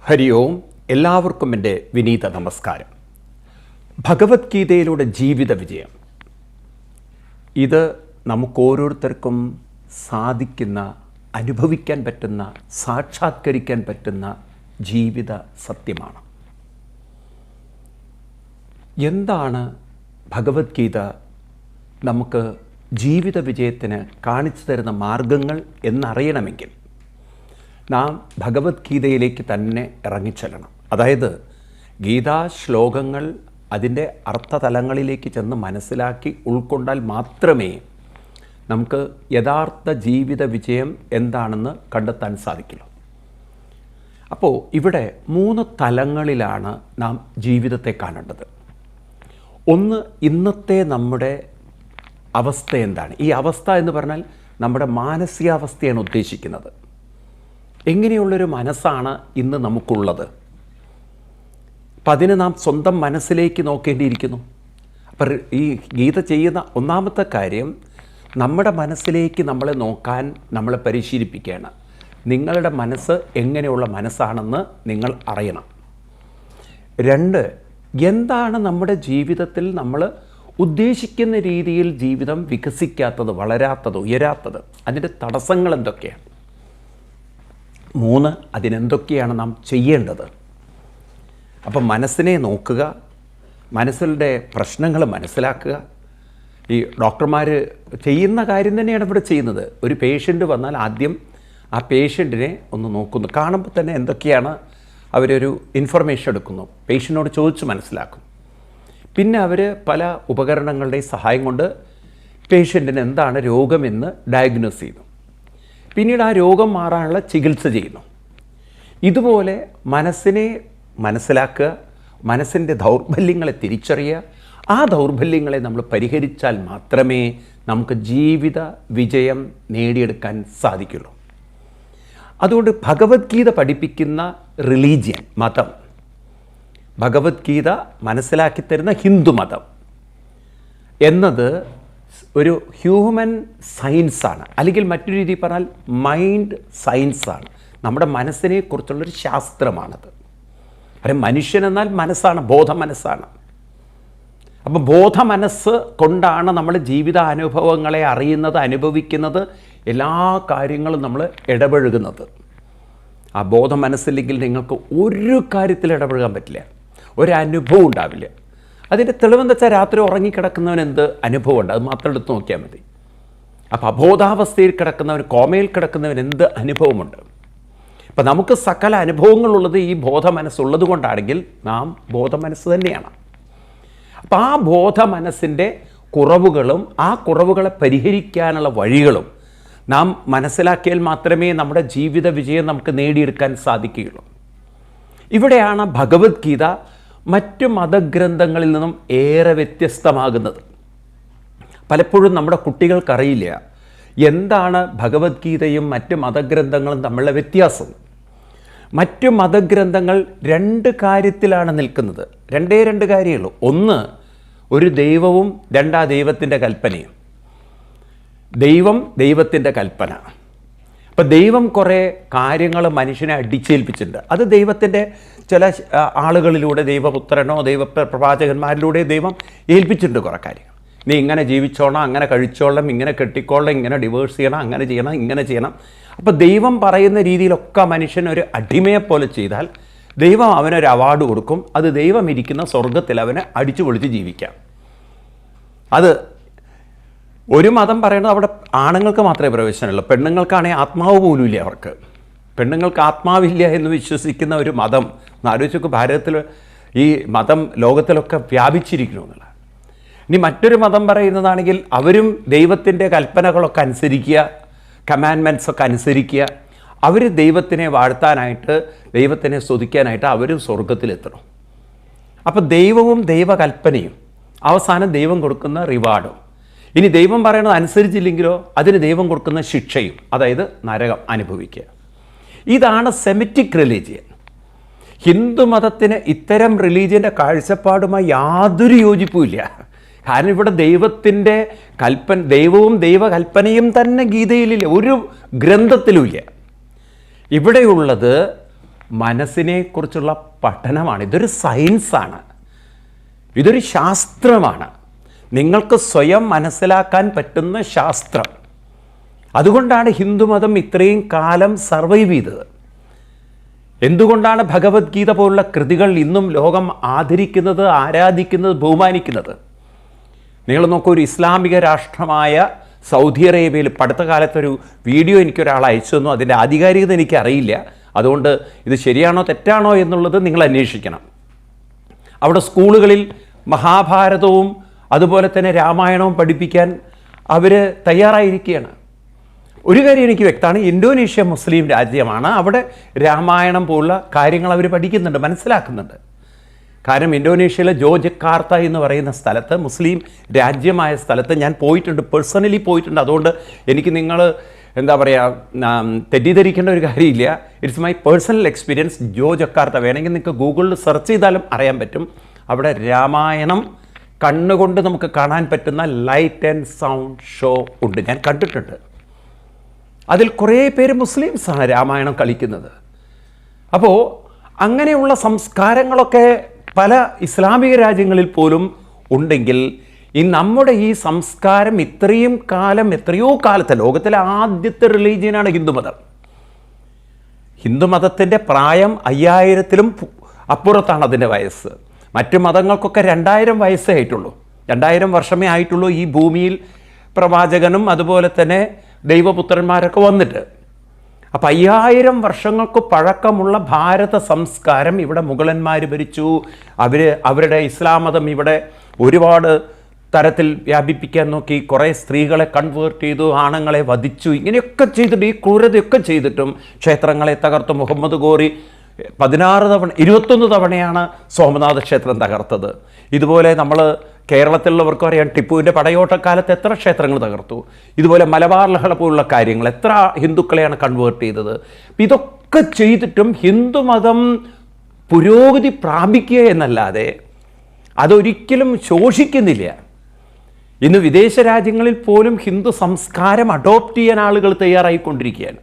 ഹരി ഓം. എല്ലാവർക്കും എൻ്റെ വിനീത നമസ്കാരം. ഭഗവത്ഗീതയിലൂടെ ജീവിത വിജയം, ഇത് നമുക്കോരോരുത്തർക്കും സാധിക്കുന്ന, അനുഭവിക്കാൻ പറ്റുന്ന, സാക്ഷാത്കരിക്കാൻ പറ്റുന്ന ജീവിത സത്യമാണ്. എന്താണ് ഭഗവത്ഗീത നമുക്ക് ജീവിത വിജയത്തിന് കാണിച്ചു തരുന്ന മാർഗങ്ങൾ എന്നറിയണമെങ്കിൽ നാം ഭഗവത്ഗീതയിലേക്ക് തന്നെ ഇറങ്ങിച്ചെല്ലണം. അതായത് ഗീതാ ശ്ലോകങ്ങൾ അതിൻ്റെ അർത്ഥതലങ്ങളിലേക്ക് ചെന്ന് മനസ്സിലാക്കി ഉൾക്കൊണ്ടാൽ മാത്രമേ നമുക്ക് യഥാർത്ഥ ജീവിത വിജയം എന്താണെന്ന് കണ്ടെത്താൻ സാധിക്കുള്ളൂ. അപ്പോൾ ഇവിടെ 3 തലങ്ങളിലാണ് നാം ജീവിതത്തെ കാണേണ്ടത്. ഒന്ന്, ഇന്നത്തെ നമ്മുടെ അവസ്ഥ എന്താണ്? ഈ അവസ്ഥ എന്ന് പറഞ്ഞാൽ നമ്മുടെ മാനസികാവസ്ഥയാണ് ഉദ്ദേശിക്കുന്നത്. എങ്ങനെയുള്ളൊരു മനസ്സാണ് ഇന്ന് നമുക്കുള്ളത്? അപ്പം അതിന് നാം സ്വന്തം മനസ്സിലേക്ക് നോക്കേണ്ടിയിരിക്കുന്നു. അപ്പം ഈ ഗീത ചെയ്യുന്ന ഒന്നാമത്തെ കാര്യം, നമ്മുടെ മനസ്സിലേക്ക് നമ്മളെ നോക്കാൻ നമ്മളെ പരിശീലിപ്പിക്കുകയാണ്. നിങ്ങളുടെ മനസ്സ് എങ്ങനെയുള്ള മനസ്സാണെന്ന് നിങ്ങൾ അറിയണം. 2, എന്താണ് നമ്മുടെ ജീവിതത്തിൽ നമ്മൾ ഉദ്ദേശിക്കുന്ന രീതിയിൽ ജീവിതം വികസിക്കാത്തത്, വളരാത്തത്, ഉയരാത്തത്? അതിൻ്റെ തടസ്സങ്ങൾ എന്തൊക്കെയാണ്? 3, അതിനെന്തൊക്കെയാണ് നാം ചെയ്യേണ്ടത്? അപ്പം മനസ്സിനെ നോക്കുക, മനസ്സിൻ്റെ പ്രശ്നങ്ങൾ മനസ്സിലാക്കുക. ഈ ഡോക്ടർമാർ ചെയ്യുന്ന കാര്യം തന്നെയാണ് ഇവിടെ ചെയ്യുന്നത്. ഒരു പേഷ്യൻ്റ് വന്നാൽ ആദ്യം ആ പേഷ്യൻറ്റിനെ ഒന്ന് നോക്കുന്നു. കാണുമ്പോൾ തന്നെ എന്തൊക്കെയാണ് അവരൊരു ഇൻഫർമേഷൻ എടുക്കുന്നു, പേഷ്യൻറ്റിനോട് ചോദിച്ച് മനസ്സിലാക്കും. പിന്നെ അവർ പല ഉപകരണങ്ങളുടെയും സഹായം കൊണ്ട് പേഷ്യൻറ്റിന് എന്താണ് രോഗമെന്ന് ഡയഗ്നോസ് ചെയ്യുന്നു. പിന്നീട് ആ രോഗം മാറാനുള്ള ചികിത്സ ചെയ്യുന്നു. ഇതുപോലെ മനസ്സിനെ മനസ്സിലാക്കുക, മനസ്സിൻ്റെ ദൗർബല്യങ്ങളെ തിരിച്ചറിയുക. ആ ദൗർബല്യങ്ങളെ നമ്മൾ പരിഹരിച്ചാൽ മാത്രമേ നമുക്ക് ജീവിത വിജയം നേടിയെടുക്കാൻ സാധിക്കുള്ളൂ. അതുകൊണ്ട് ഭഗവത്ഗീത പഠിപ്പിക്കുന്ന റിലീജിയൻ, മതം, ഭഗവത്ഗീത മനസ്സിലാക്കി തരുന്ന ഹിന്ദു മതം എന്നത് ഒരു ഹ്യൂമൻ സയൻസാണ്. അല്ലെങ്കിൽ മറ്റൊരു രീതിയിൽ പറഞ്ഞാൽ മൈൻഡ് സയൻസാണ്. നമ്മുടെ മനസ്സിനെ കുറിച്ചുള്ളൊരു ശാസ്ത്രമാണത്. അതായത് മനുഷ്യൻ എന്നാൽ മനസ്സാണ്, ബോധ മനസ്സാണ്. അപ്പം ബോധ മനസ്സ് കൊണ്ടാണ് നമ്മൾ ജീവിതാനുഭവങ്ങളെ അറിയുന്നത്, അനുഭവിക്കുന്നത്, എല്ലാ കാര്യങ്ങളും നമ്മൾ ഇടപഴകുന്നത്. ആ ബോധ മനസ്സില്ലെങ്കിൽ നിങ്ങൾക്ക് ഒരു കാര്യത്തിൽ ഇടപഴകാൻ പറ്റില്ല, ഒരനുഭവം ഉണ്ടാവില്ല. അതിൻ്റെ തെളിവെന്ന് വെച്ചാൽ രാത്രി ഉറങ്ങിക്കിടക്കുന്നവൻ എന്ത് അനുഭവമുണ്ട്? അത് മാത്രം എടുത്ത് നോക്കിയാൽ മതി. അപ്പോൾ അബോധാവസ്ഥയിൽ കിടക്കുന്നവൻ, കോമയിൽ കിടക്കുന്നവൻ എന്ത് അനുഭവമുണ്ട്? അപ്പം നമുക്ക് സകല അനുഭവങ്ങളുള്ളത് ഈ ബോധ മനസ്സുള്ളത് കൊണ്ടാണെങ്കിൽ നാം ബോധ മനസ്സ് തന്നെയാണ്. അപ്പം ആ ബോധ മനസ്സിൻ്റെ കുറവുകളും ആ കുറവുകളെ പരിഹരിക്കാനുള്ള വഴികളും നാം മനസ്സിലാക്കിയാൽ മാത്രമേ നമ്മുടെ ജീവിത വിജയം നമുക്ക് നേടിയെടുക്കാൻ സാധിക്കുകയുള്ളൂ. ഇവിടെയാണ് ഭഗവത്ഗീത മറ്റു മതഗ്രന്ഥങ്ങളിൽ നിന്നും ഏറെ വ്യത്യസ്തമാകുന്നത്. പലപ്പോഴും നമ്മുടെ കുട്ടികൾക്കറിയില്ല എന്താണ് ഭഗവത്ഗീതയും മറ്റ് മതഗ്രന്ഥങ്ങളും തമ്മിലുള്ള വ്യത്യാസം. മറ്റു മതഗ്രന്ഥങ്ങൾ 2 കാര്യത്തിലാണ് നിൽക്കുന്നത്. 2 കാര്യമുള്ളൂ. ഒന്ന്, ഒരു ദൈവവും 2 ആ ദൈവത്തിൻ്റെ കൽപ്പനയും. ദൈവം, ദൈവത്തിൻ്റെ കൽപ്പന. അപ്പം ദൈവം കുറേ കാര്യങ്ങൾ മനുഷ്യനെ അടിച്ചേൽപ്പിച്ചിട്ടുണ്ട്. അത് ദൈവത്തിൻ്റെ ചില ആളുകളിലൂടെ, ദൈവപുത്രനോ ദൈവപ്രവാചകന്മാരിലൂടെ ദൈവം ഏൽപ്പിച്ചിട്ടുണ്ട് കുറേ കാര്യങ്ങൾ. നീ ഇങ്ങനെ ജീവിച്ചോണം, അങ്ങനെ കഴിച്ചോളണം, ഇങ്ങനെ കെട്ടിക്കോളണം, ഇങ്ങനെ ഡിവേഴ്സ് ചെയ്യണം, അങ്ങനെ ചെയ്യണം, ഇങ്ങനെ ചെയ്യണം. അപ്പോൾ ദൈവം പറയുന്ന രീതിയിലൊക്കെ മനുഷ്യനൊരു അടിമയെപ്പോലെ ചെയ്താൽ ദൈവം അവനൊരു അവാർഡ് കൊടുക്കും. അത് ദൈവം ഇരിക്കുന്ന സ്വർഗത്തിൽ അവനെ അടിച്ചു പൊളിച്ച് ജീവിക്കാം. അത് ഒരു മതം പറയുന്നത് അവിടെ ആണുങ്ങൾക്ക് മാത്രമേ പ്രവേശനമുള്ളൂ, പെണ്ണുങ്ങൾക്കാണെങ്കിൽ ആത്മാവ് പോലും ഇല്ല. അവർക്ക് പെണ്ണുങ്ങൾക്ക് ആത്മാവില്ല എന്ന് വിശ്വസിക്കുന്ന ഒരു മതം ആലോചിച്ചൊക്കെ ഭാരതത്തിൽ ഈ മതം ലോകത്തിലൊക്കെ വ്യാപിച്ചിരിക്കുന്നു എന്നുള്ളത്. ഇനി മറ്റൊരു മതം പറയുന്നതാണെങ്കിൽ അവരും ദൈവത്തിൻ്റെ കൽപ്പനകളൊക്കെ അനുസരിക്കുക, കമാൻഡ്മെൻറ്റ്സ് ഒക്കെ അനുസരിക്കുക. അവർ ദൈവത്തിനെ വാഴ്ത്താനായിട്ട്, ദൈവത്തിനെ സ്തുതിക്കാനായിട്ട് അവരും സ്വർഗത്തിലെത്തണം. അപ്പോൾ ദൈവവും ദൈവകൽപ്പനയും, അവസാനം ദൈവം കൊടുക്കുന്ന റിവാർഡും. ഇനി ദൈവം പറയുന്നത് അനുസരിച്ചില്ലെങ്കിലോ അതിന് ദൈവം കൊടുക്കുന്ന ശിക്ഷയും, അതായത് നരകം അനുഭവിക്കുക. ഇതാണ് സെമിറ്റിക് റിലീജിയൻ. ഹിന്ദു മതത്തിന് ഇത്തരം റിലീജിയൻ്റെ കാഴ്ചപ്പാടുമായി യാതൊരു യോജിപ്പുമില്ല. കാരണം ഇവിടെ ദൈവത്തിൻ്റെ ദൈവവും ദൈവകൽപ്പനയും തന്നെ ഗീതയിലില്ല, ഒരു ഗ്രന്ഥത്തിലുമില്ല. ഇവിടെയുള്ളത് മനസ്സിനെക്കുറിച്ചുള്ള പഠനമാണ്. ഇതൊരു സയൻസാണ്, ഇതൊരു ശാസ്ത്രമാണ്, നിങ്ങൾക്ക് സ്വയം മനസ്സിലാക്കാൻ പറ്റുന്ന ശാസ്ത്രം. അതുകൊണ്ടാണ് ഹിന്ദുമതം ഇത്രയും കാലം സർവൈവ് ചെയ്തത്. എന്തുകൊണ്ടാണ് ഭഗവത്ഗീത പോലുള്ള കൃതികൾ ഇന്നും ലോകം ആദരിക്കുന്നത്, ആരാധിക്കുന്നത്, ബഹുമാനിക്കുന്നത്? നിങ്ങൾ നോക്കൂ, ഒരു ഇസ്ലാമിക രാഷ്ട്രമായ സൗദി അറേബ്യയിൽ അടുത്ത കാലത്തൊരു വീഡിയോ എനിക്കൊരാൾ അയച്ചു തന്നു. അതിൻ്റെ ആധികാരികത എനിക്കറിയില്ല, അതുകൊണ്ട് ഇത് ശരിയാണോ തെറ്റാണോ എന്നുള്ളത് നിങ്ങൾ അന്വേഷിക്കണം. അവിടെ സ്കൂളുകളിൽ മഹാഭാരതവും അതുപോലെ തന്നെ രാമായണവും പഠിപ്പിക്കാൻ അവർ തയ്യാറായിരിക്കുകയാണ്. ഒരു കാര്യം എനിക്ക് വ്യക്തമാണ്, ഇന്തോനേഷ്യ മുസ്ലിം രാജ്യമാണ്. അവിടെ രാമായണം പോലുള്ള കാര്യങ്ങൾ അവർ പഠിക്കുന്നുണ്ട്, മനസ്സിലാക്കുന്നുണ്ട്. കാരണം ഇന്തോനേഷ്യയിലെ ജോജക്കാർത്ത എന്ന് പറയുന്ന സ്ഥലത്ത്, മുസ്ലിം രാജ്യമായ സ്ഥലത്ത് ഞാൻ പോയിട്ടുണ്ട്, പേഴ്സണലി പോയിട്ടുണ്ട്. അതുകൊണ്ട് എനിക്ക് നിങ്ങൾ എന്താ പറയുക, തെറ്റിദ്ധരിക്കേണ്ട ഒരു കാര്യമില്ല. It's my personal experience. Jogjakarta വേണമെങ്കിൽ നിങ്ങൾക്ക് ഗൂഗിളിൽ സെർച്ച് ചെയ്താലും അറിയാൻ പറ്റും. അവിടെ രാമായണം കണ്ണുകൊണ്ട് നമുക്ക് കാണാൻ പറ്റുന്ന ലൈറ്റ് ആൻഡ് സൗണ്ട് ഷോ ഉണ്ട്, ഞാൻ കണ്ടിട്ടുണ്ട്. അതിൽ കുറേ പേര് മുസ്ലിംസാണ് രാമായണം കളിക്കുന്നത്. അപ്പോൾ അങ്ങനെയുള്ള സംസ്കാരങ്ങളൊക്കെ പല ഇസ്ലാമിക രാജ്യങ്ങളിൽ പോലും ഉണ്ടെങ്കിൽ നമ്മുടെ ഈ സംസ്കാരം ഇത്രയും കാലം, എത്രയോ കാലത്തെ, ലോകത്തിലെ ആദ്യത്തെ റിലീജിയനാണ് ഹിന്ദുമതം. ഹിന്ദുമതത്തിൻ്റെ പ്രായം 5000-ലും അപ്പുറത്താണ് അതിൻ്റെ വയസ്സ്. മറ്റു മതങ്ങൾക്കൊക്കെ 2000 വയസ്സേ ആയിട്ടുള്ളൂ, 2000 വർഷമേ ആയിട്ടുള്ളൂ ഈ ഭൂമിയിൽ പ്രവാചകനും അതുപോലെ തന്നെ ദൈവപുത്രന്മാരൊക്കെ വന്നിട്ട്. അപ്പം 5000 വർഷങ്ങൾക്ക് പഴക്കമുള്ള ഭാരത സംസ്കാരം ഇവിടെ മുഗളന്മാർ ഭരിച്ചു. അവരുടെ ഇസ്ലാം മതം ഇവിടെ ഒരുപാട് തരത്തിൽ വ്യാപിപ്പിക്കാൻ നോക്കി. കുറേ സ്ത്രീകളെ കൺവേർട്ട് ചെയ്തു, ആണുങ്ങളെ വധിച്ചു, ഇങ്ങനെയൊക്കെ ചെയ്തിട്ട്, ഈ ക്രൂരതയൊക്കെ ചെയ്തിട്ടും ക്ഷേത്രങ്ങളെ തകർത്തു. മുഹമ്മദ് ഗോറി 21 തവണയാണ് സോമനാഥ ക്ഷേത്രം തകർത്തത്. ഇതുപോലെ നമ്മൾ കേരളത്തിലുള്ളവർക്കും അറിയാം, ടിപ്പുവിൻ്റെ പടയോട്ടക്കാലത്ത് എത്ര ക്ഷേത്രങ്ങൾ തകർത്തു. ഇതുപോലെ മലബാർ ലഹള പോലുള്ള കാര്യങ്ങൾ എത്ര ഹിന്ദുക്കളെയാണ് കൺവേർട്ട് ചെയ്തത്. ഇതൊക്കെ ചെയ്തിട്ടും ഹിന്ദുമതം പുരോഗതി പ്രാപിക്കുക എന്നല്ലാതെ അതൊരിക്കലും ശോഷിക്കുന്നില്ല. ഇന്ന് വിദേശ രാജ്യങ്ങളിൽ പോലും ഹിന്ദു സംസ്കാരം അഡോപ്റ്റ് ചെയ്യാൻ ആളുകൾ തയ്യാറായിക്കൊണ്ടിരിക്കുകയാണ്.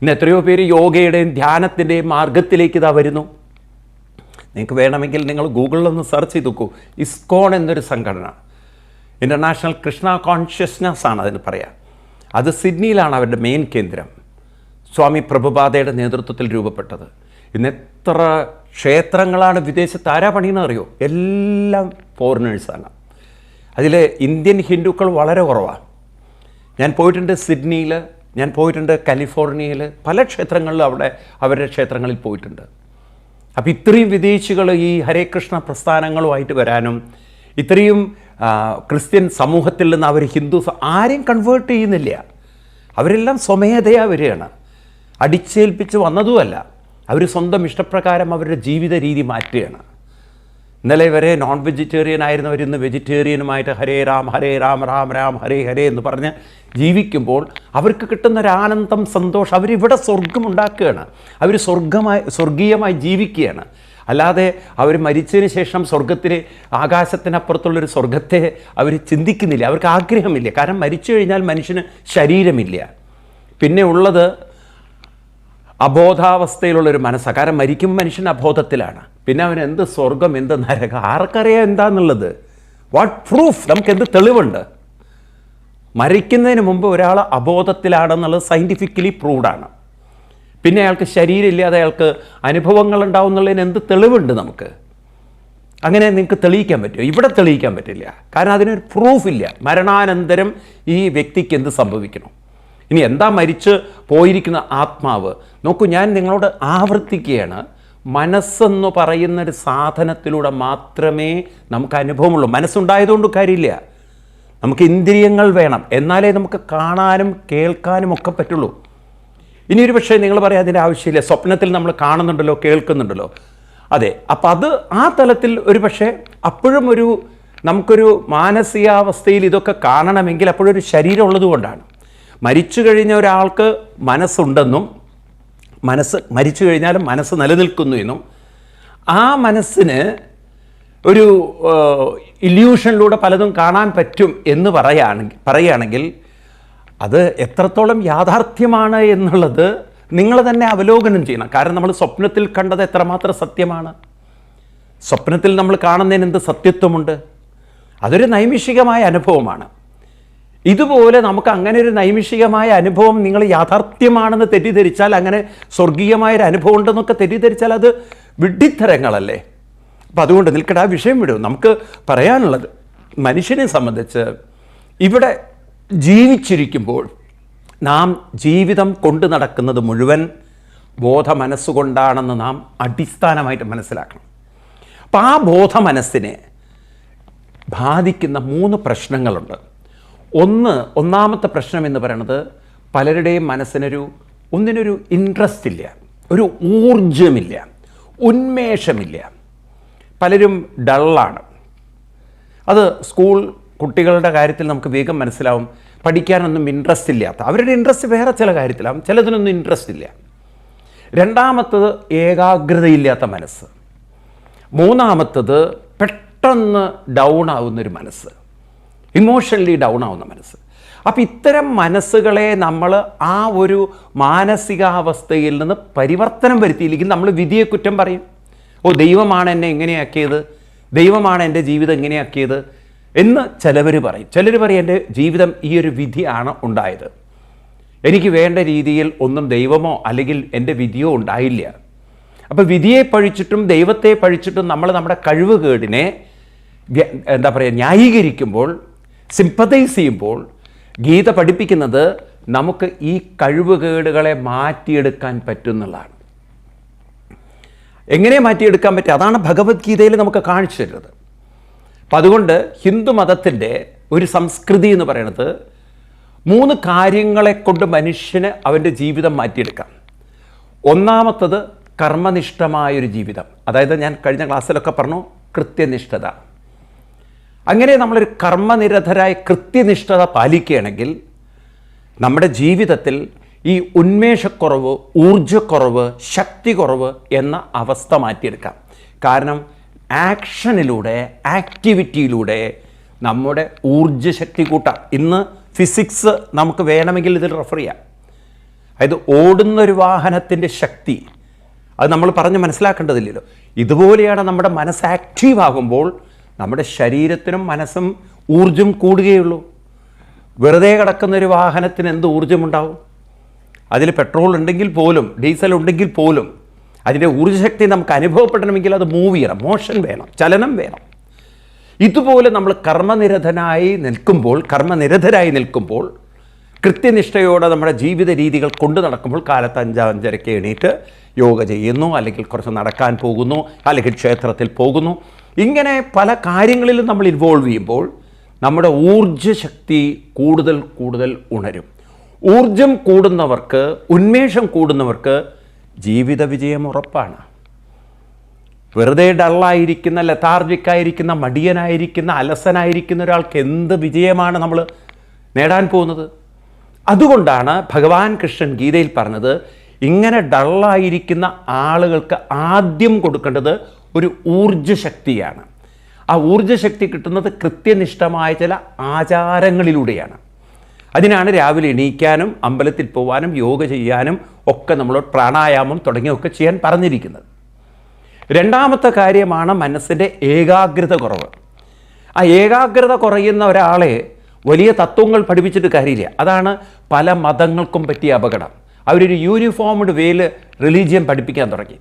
ഇന്ന് എത്രയോ പേര് യോഗയുടെയും ധ്യാനത്തിൻ്റെയും മാർഗത്തിലേക്ക് ഇതാ വരുന്നു. നിങ്ങൾക്ക് വേണമെങ്കിൽ നിങ്ങൾ ഗൂഗിളിലൊന്ന് സെർച്ച് ചെയ്ത് നോക്കൂ. ഇസ്കോൺ എന്നൊരു സംഘടന, ഇൻ്റർനാഷണൽ കൃഷ്ണ കോൺഷ്യസ്നസ് ആണ് അതിന് പറയാം. അത് സിഡ്നിയിലാണ് അവരുടെ മെയിൻ കേന്ദ്രം. സ്വാമി പ്രഭുപാദയുടെ നേതൃത്വത്തിൽ രൂപപ്പെട്ടത്. ഇന്ന് എത്ര ക്ഷേത്രങ്ങളാണ് വിദേശത്ത് ആരാ പണിയെന്ന് അറിയോ? എല്ലാം ഫോറിനേഴ്സാണ്. അതിൽ ഇന്ത്യൻ ഹിന്ദുക്കൾ വളരെ കുറവാണ്. ഞാൻ പോയിട്ടുണ്ട് സിഡ്നിയിൽ, ഞാൻ പോയിട്ടുണ്ട് കാലിഫോർണിയയിൽ, പല ക്ഷേത്രങ്ങളിലും അവിടെ അവരുടെ ക്ഷേത്രങ്ങളിൽ പോയിട്ടുണ്ട്. അപ്പോൾ ഇത്രയും വിദേശികൾ ഈ ഹരേ കൃഷ്ണ പ്രസ്ഥാനങ്ങളുമായിട്ട് വരാനും, ഇത്രയും ക്രിസ്ത്യൻ സമൂഹത്തിൽ നിന്ന് അവർ ആരെയും കൺവേർട്ട് ചെയ്യുന്നില്ല. അവരെല്ലാം സ്വമേധയാ വരികയാണ്, അടിച്ചേൽപ്പിച്ച് വന്നതുമല്ല. അവർ സ്വന്തം ഇഷ്ടപ്രകാരം അവരുടെ ജീവിത രീതി മാറ്റുകയാണ്. ഇന്നലെ വരെ നോൺ വെജിറ്റേറിയൻ ആയിരുന്നവർ ഇന്ന് വെജിറ്റേറിയനുമായിട്ട് ഹരേ രാം രാം രാം ഹരേ ഹരേ എന്ന് പറഞ്ഞ് ജീവിക്കുമ്പോൾ അവർക്ക് കിട്ടുന്നൊരാനന്ദം, സന്തോഷം. അവരിവിടെ സ്വർഗമുണ്ടാക്കുകയാണ്, അവർ സ്വർഗീയമായി ജീവിക്കുകയാണ്. അല്ലാതെ അവർ മരിച്ചതിന് ശേഷം സ്വർഗത്തിന്, ആകാശത്തിനപ്പുറത്തുള്ളൊരു സ്വർഗത്തെ അവർ ചിന്തിക്കുന്നില്ല, അവർക്ക് ആഗ്രഹമില്ല. കാരണം മരിച്ചു കഴിഞ്ഞാൽ മനുഷ്യന് ശരീരമില്ല, പിന്നെ ഉള്ളത് അബോധാവസ്ഥയിലുള്ളൊരു മനസ്സാണ്. കാരണം മരിക്കും മനുഷ്യൻ അബോധത്തിലാണ്. പിന്നെ അവൻ എന്ത് സ്വർഗം, എന്ത് നരകം, ആർക്കറിയാം എന്താന്നുള്ളത്? What proof? നമുക്ക് എന്ത് തെളിവുണ്ട്? മരിക്കുന്നതിന് മുമ്പ് ഒരാൾ അബോധത്തിലാണെന്നുള്ളത് സയൻറ്റിഫിക്കലി പ്രൂവ്ഡാണ്. പിന്നെ അയാൾക്ക് ശരീരമില്ലാതെ അയാൾക്ക് അനുഭവങ്ങൾ ഉണ്ടാവും എന്നുള്ളതിന് എന്ത് തെളിവുണ്ട് നമുക്ക്? അങ്ങനെ നിങ്ങൾക്ക് തെളിയിക്കാൻ പറ്റുമോ? ഇവിടെ തെളിയിക്കാൻ പറ്റില്ല. കാരണം അതിനൊരു പ്രൂഫില്ല. മരണാനന്തരം ഈ വ്യക്തിക്ക് എന്ത് സംഭവിക്കണം? ഇനി എന്താ മരിച്ച് പോയിരിക്കുന്ന ആത്മാവ്? നോക്കൂ, ഞാൻ നിങ്ങളോട് ആവർത്തിക്കുകയാണ്, മനസ്സെന്ന് പറയുന്നൊരു സാധനത്തിലൂടെ മാത്രമേ നമുക്ക് അനുഭവമുള്ളൂ. മനസ്സുണ്ടായതുകൊണ്ട് കാര്യമില്ല. നമുക്ക് ഇന്ദ്രിയങ്ങൾ വേണം, എന്നാലേ നമുക്ക് കാണാനും കേൾക്കാനും ഒക്കെ പറ്റുള്ളൂ. ഇനി ഒരു പക്ഷേ നിങ്ങൾ പറയാം അതിൻ്റെ ആവശ്യമില്ല, സ്വപ്നത്തിൽ നമ്മൾ കാണുന്നുണ്ടല്ലോ, കേൾക്കുന്നുണ്ടല്ലോ. അതെ, അപ്പം അത് ആ തലത്തിൽ ഒരു പക്ഷേ അപ്പോഴും നമുക്കൊരു മാനസികാവസ്ഥയിൽ ഇതൊക്കെ കാണണമെങ്കിൽ അപ്പോഴൊരു ശരീരം ഉള്ളതുകൊണ്ടാണ്. മരിച്ചു കഴിഞ്ഞ ഒരാൾക്ക് മനസ്സുണ്ടെന്നും മരിച്ചു കഴിഞ്ഞാലും മനസ്സ് നിലനിൽക്കുന്നു എന്നും, ആ മനസ്സിന് ഒരു ഇല്യൂഷനിലൂടെ പലതും കാണാൻ പറ്റും എന്ന് പറയുകയാണെങ്കിൽ അത് എത്രത്തോളം യാഥാർത്ഥ്യമാണ് എന്നുള്ളത് നിങ്ങൾ തന്നെ അവലോകനം ചെയ്യണം. കാരണം നമ്മൾ സ്വപ്നത്തിൽ കണ്ടത് എത്രമാത്രം സത്യമാണ്, സ്വപ്നത്തിൽ നമ്മൾ കാണുന്നതിന് എന്ത് സത്യത്വമുണ്ട്. അതൊരു നൈമിഷികമായ അനുഭവമാണ്. ഇതുപോലെ നമുക്ക് അങ്ങനെ ഒരു നൈമിഷികമായ അനുഭവം നിങ്ങൾ യാഥാർത്ഥ്യമാണെന്ന് തെറ്റിദ്ധരിച്ചാൽ, അങ്ങനെ സ്വർഗീയമായൊരു അനുഭവം ഉണ്ടെന്നൊക്കെ തെറ്റിദ്ധരിച്ചാൽ അത് വിഡ്ഢിത്തരങ്ങളല്ലേ. അപ്പം അതുകൊണ്ട് നിൽക്കട്ടെ, ആ വിഷയം വിടും. നമുക്ക് പറയാനുള്ളത്, മനുഷ്യനെ സംബന്ധിച്ച് ഇവിടെ ജീവിച്ചിരിക്കുമ്പോൾ നാം ജീവിതം കൊണ്ടു നടക്കുന്നത് മുഴുവൻ ബോധ മനസ്സുകൊണ്ടാണെന്ന് നാം അടിസ്ഥാനമായിട്ട് മനസ്സിലാക്കണം. അപ്പം ആ ബോധ മനസ്സിനെ ബാധിക്കുന്ന 3 പ്രശ്നങ്ങളുണ്ട്. ഒന്നാമത്തെ പ്രശ്നം എന്ന് പറയുന്നത്, പലരുടെയും ഒന്നിനൊരു ഇൻട്രസ്റ്റ് ഇല്ല, ഒരു ഊർജമില്ല, ഉന്മേഷമില്ല. പലരും ഡള്ളാണ്. അത് സ്കൂൾ കുട്ടികളുടെ കാര്യത്തിൽ നമുക്ക് വേഗം മനസ്സിലാവും. പഠിക്കാനൊന്നും ഇൻട്രസ്റ്റ് ഇല്ലാത്ത, അവരുടെ ഇൻട്രസ്റ്റ് വേറെ ചില കാര്യത്തിലാവും, ചിലതിനൊന്നും ഇൻട്രസ്റ്റ് ഇല്ല. രണ്ടാമത്തത് ഏകാഗ്രതയില്ലാത്ത മനസ്സ്. മൂന്നാമത്തത് പെട്ടെന്ന് ഡൗൺ ആവുന്നൊരു മനസ്സ്, ഇമോഷണലി ഡൗൺ ആവുന്ന മനസ്സ്. അപ്പം ഇത്തരം മനസ്സുകളെ നമ്മൾ ആ ഒരു മാനസികാവസ്ഥയിൽ നിന്ന് പരിവർത്തനം വരുത്തിയില്ലെങ്കിൽ നമ്മൾ വിധിയെ കുറ്റം പറയും. ദൈവമാണ് എന്നെ ഇങ്ങനെയാക്കിയത്, ദൈവമാണ് എൻ്റെ ജീവിതം ഇങ്ങനെയാക്കിയത് എന്ന് ചിലവർ പറയും. ചിലർ പറയും എൻ്റെ ജീവിതം ഈ ഒരു വിധിയാണ് ഉണ്ടായത്, എനിക്ക് വേണ്ട രീതിയിൽ ഒന്നും ദൈവമോ അല്ലെങ്കിൽ എൻ്റെ വിധിയോ ഉണ്ടായില്ല. അപ്പോൾ വിധിയെ പഴിച്ചിട്ടും ദൈവത്തെ പഴിച്ചിട്ടും നമ്മൾ നമ്മുടെ കഴിവുകേടിനെ ന്യായീകരിക്കുമ്പോൾ, സിമ്പതൈസ് ചെയ്യുമ്പോൾ, ഗീത പഠിപ്പിക്കുന്നത് നമുക്ക് ഈ കഴിവുകേടുകളെ മാറ്റിയെടുക്കാൻ പറ്റുന്നുള്ളതാണ്. എങ്ങനെ മാറ്റിയെടുക്കാൻ പറ്റും? അതാണ് ഭഗവത്ഗീതയിൽ നമുക്ക് കാണിച്ചു തരുന്നത്. അപ്പം അതുകൊണ്ട് ഹിന്ദു മതത്തിൻ്റെ ഒരു സംസ്കൃതി എന്ന് പറയുന്നത് 3 കാര്യങ്ങളെ കൊണ്ട് മനുഷ്യന് അവൻ്റെ ജീവിതം മാറ്റിയെടുക്കാം. ഒന്നാമത്തത് കർമ്മനിഷ്ഠമായൊരു ജീവിതം. അതായത് ഞാൻ കഴിഞ്ഞ ക്ലാസ്സിലൊക്കെ പറഞ്ഞു, കൃത്യനിഷ്ഠത. അങ്ങനെ നമ്മളൊരു കർമ്മനിരതരായ കൃത്യനിഷ്ഠത പാലിക്കുകയാണെങ്കിൽ നമ്മുടെ ജീവിതത്തിൽ ഈ ഉന്മേഷക്കുറവ്, ഊർജ്ജക്കുറവ്, ശക്തി കുറവ് എന്ന അവസ്ഥ മാറ്റിയെടുക്കാം. കാരണം ആക്ഷനിലൂടെ, ആക്ടിവിറ്റിയിലൂടെ നമ്മുടെ ഊർജ്ജശക്തി കൂട്ടാം. ഇന്ന് ഫിസിക്സ് നമുക്ക് വേണമെങ്കിൽ ഇതിൽ റെഫർ ചെയ്യാം. അതായത് ഓടുന്നൊരു വാഹനത്തിൻ്റെ ശക്തി അത് നമ്മൾ പറഞ്ഞ് മനസ്സിലാക്കേണ്ടതില്ലല്ലോ. ഇതുപോലെയാണ് നമ്മുടെ മനസ്സ് ആക്റ്റീവ് ആകുമ്പോൾ നമ്മുടെ ശരീരത്തിനും മനസ്സും ഊർജ്ജം കൂടുകയുള്ളൂ. വെറുതെ കിടക്കുന്നൊരു വാഹനത്തിന് എന്ത് ഊർജ്ജമുണ്ടാവും? അതിൽ പെട്രോൾ ഉണ്ടെങ്കിൽ പോലും, ഡീസൽ ഉണ്ടെങ്കിൽ പോലും അതിൻ്റെ ഊർജ്ജശക്തി നമുക്ക് അനുഭവപ്പെടണമെങ്കിൽ അത് മൂവ് ചെയ്യണം, മോഷൻ വേണം, ചലനം വേണം. ഇതുപോലെ നമ്മൾ കർമ്മനിരതരായി നിൽക്കുമ്പോൾ, കൃത്യനിഷ്ഠയോടെ നമ്മുടെ ജീവിത രീതികൾ കൊണ്ടു നടക്കുമ്പോൾ, കാലത്ത് 5-5:30 എണീറ്റ് യോഗ ചെയ്യുന്നു, അല്ലെങ്കിൽ കുറച്ച് നടക്കാൻ പോകുന്നു, അല്ലെങ്കിൽ ക്ഷേത്രത്തിൽ പോകുന്നു, ഇങ്ങനെ പല കാര്യങ്ങളിലും നമ്മൾ ഇൻവോൾവ് ചെയ്യുമ്പോൾ നമ്മുടെ ഊർജ്ജശക്തി കൂടുതൽ കൂടുതൽ ഉണരും. ഊർജം കൂടുന്നവർക്ക്, ഉന്മേഷം കൂടുന്നവർക്ക് ജീവിത വിജയം ഉറപ്പാണ്. വെറുതെ ഡള്ളായിരിക്കുന്ന, ലതാർജിക്കായിരിക്കുന്ന, മടിയനായിരിക്കുന്ന, അലസനായിരിക്കുന്ന ഒരാൾക്ക് എന്ത് വിജയമാണ് നമ്മൾ നേടാൻ പോകുന്നത്? അതുകൊണ്ടാണ് ഭഗവാൻ കൃഷ്ണൻ ഗീതയിൽ പറഞ്ഞത്, ഇങ്ങനെ ഡള്ളായിരിക്കുന്ന ആളുകൾക്ക് ആദ്യം കൊടുക്കേണ്ടത് ഒരു ഊർജ്ജശക്തിയാണ്. ആ ഊർജ്ജശക്തി കിട്ടുന്നത് കൃത്യനിഷ്ഠമായ ചില ആചാരങ്ങളിലൂടെയാണ്. അതിനാണ് രാവിലെ എണീക്കാനും അമ്പലത്തിൽ പോകാനും യോഗ ചെയ്യാനും ഒക്കെ നമ്മളോട് പ്രാണായാമം തുടങ്ങിയൊക്കെ ചെയ്യാൻ പറഞ്ഞിരിക്കുന്നത്. രണ്ടാമത്തെ കാര്യമാണ് മനസ്സിൻ്റെ ഏകാഗ്രത കുറവ്. ആ ഏകാഗ്രത കുറയുന്ന ഒരാളെ വലിയ തത്വങ്ങൾ പഠിപ്പിച്ചിട്ട് കാര്യമില്ല. അതാണ് പല മതങ്ങൾക്കും പറ്റിയ അപകടം. അവരൊരു യൂണിഫോംഡ് വേയിൽ റിലീജിയൻ പഠിപ്പിക്കാൻ തുടങ്ങി.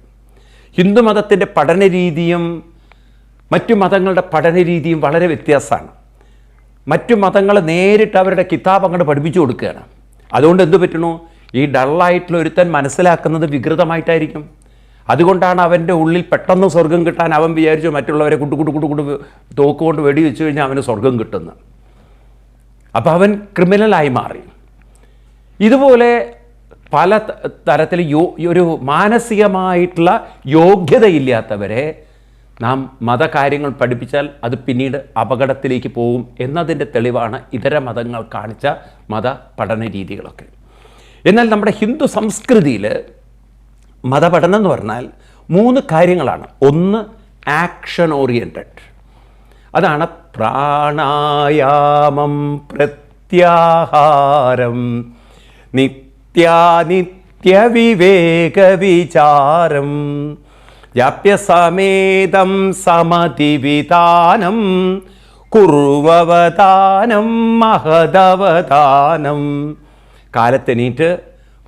ഹിന്ദു മതത്തിൻ്റെ പഠനരീതിയും മറ്റു മതങ്ങളുടെ പഠനരീതിയും വളരെ വ്യത്യാസമാണ്. മറ്റു മതങ്ങൾ നേരിട്ട് അവരുടെ കിതാബ് അങ്ങോട്ട് പഠിപ്പിച്ചു കൊടുക്കുകയാണ്. അതുകൊണ്ട് എന്തു പറ്റണു? ഈ ഡള്ളായിട്ടുള്ള ഒരുത്തൻ മനസ്സിലാക്കുന്നത് വികൃതമായിട്ടായിരിക്കും. അതുകൊണ്ടാണ് അവൻ്റെ ഉള്ളിൽ പെട്ടെന്ന് സ്വർഗം കിട്ടാൻ അവൻ വിചാരിച്ചു മറ്റുള്ളവരെ കുട്ടു തോക്കുകൊണ്ട് വെടി വെച്ച് കഴിഞ്ഞാൽ അവന് സ്വർഗം കിട്ടുന്നു. അപ്പോൾ അവൻ ക്രിമിനലായി മാറി. ഇതുപോലെ പല തരത്തിൽ ഒരു മാനസികമായിട്ടുള്ള യോഗ്യതയില്ലാത്തവരെ നാം മതകാര്യങ്ങൾ പഠിപ്പിച്ചാൽ അത് പിന്നീട് അപകടത്തിലേക്ക് പോകും എന്നതിൻ്റെ തെളിവാണ് ഇതര മതങ്ങൾ കാണിച്ച മത പഠന രീതികളൊക്കെ. എന്നാൽ നമ്മുടെ ഹിന്ദു സംസ്കൃതിയിൽ മതപഠനം എന്ന് പറഞ്ഞാൽ 3 കാര്യങ്ങളാണ്. ഒന്ന് ആക്ഷൻ ഓറിയൻറ്റഡ്, അതാണ് പ്രാണായാമം, പ്രത്യാഹാരം, നിത്യാനിത്യ നിത്യവിവേകവിചാരം ജാപ്യസമേതം സമതിവിധാനം കുറുവവദാനം മഹദവദാനം. കാലത്തെണീറ്റ്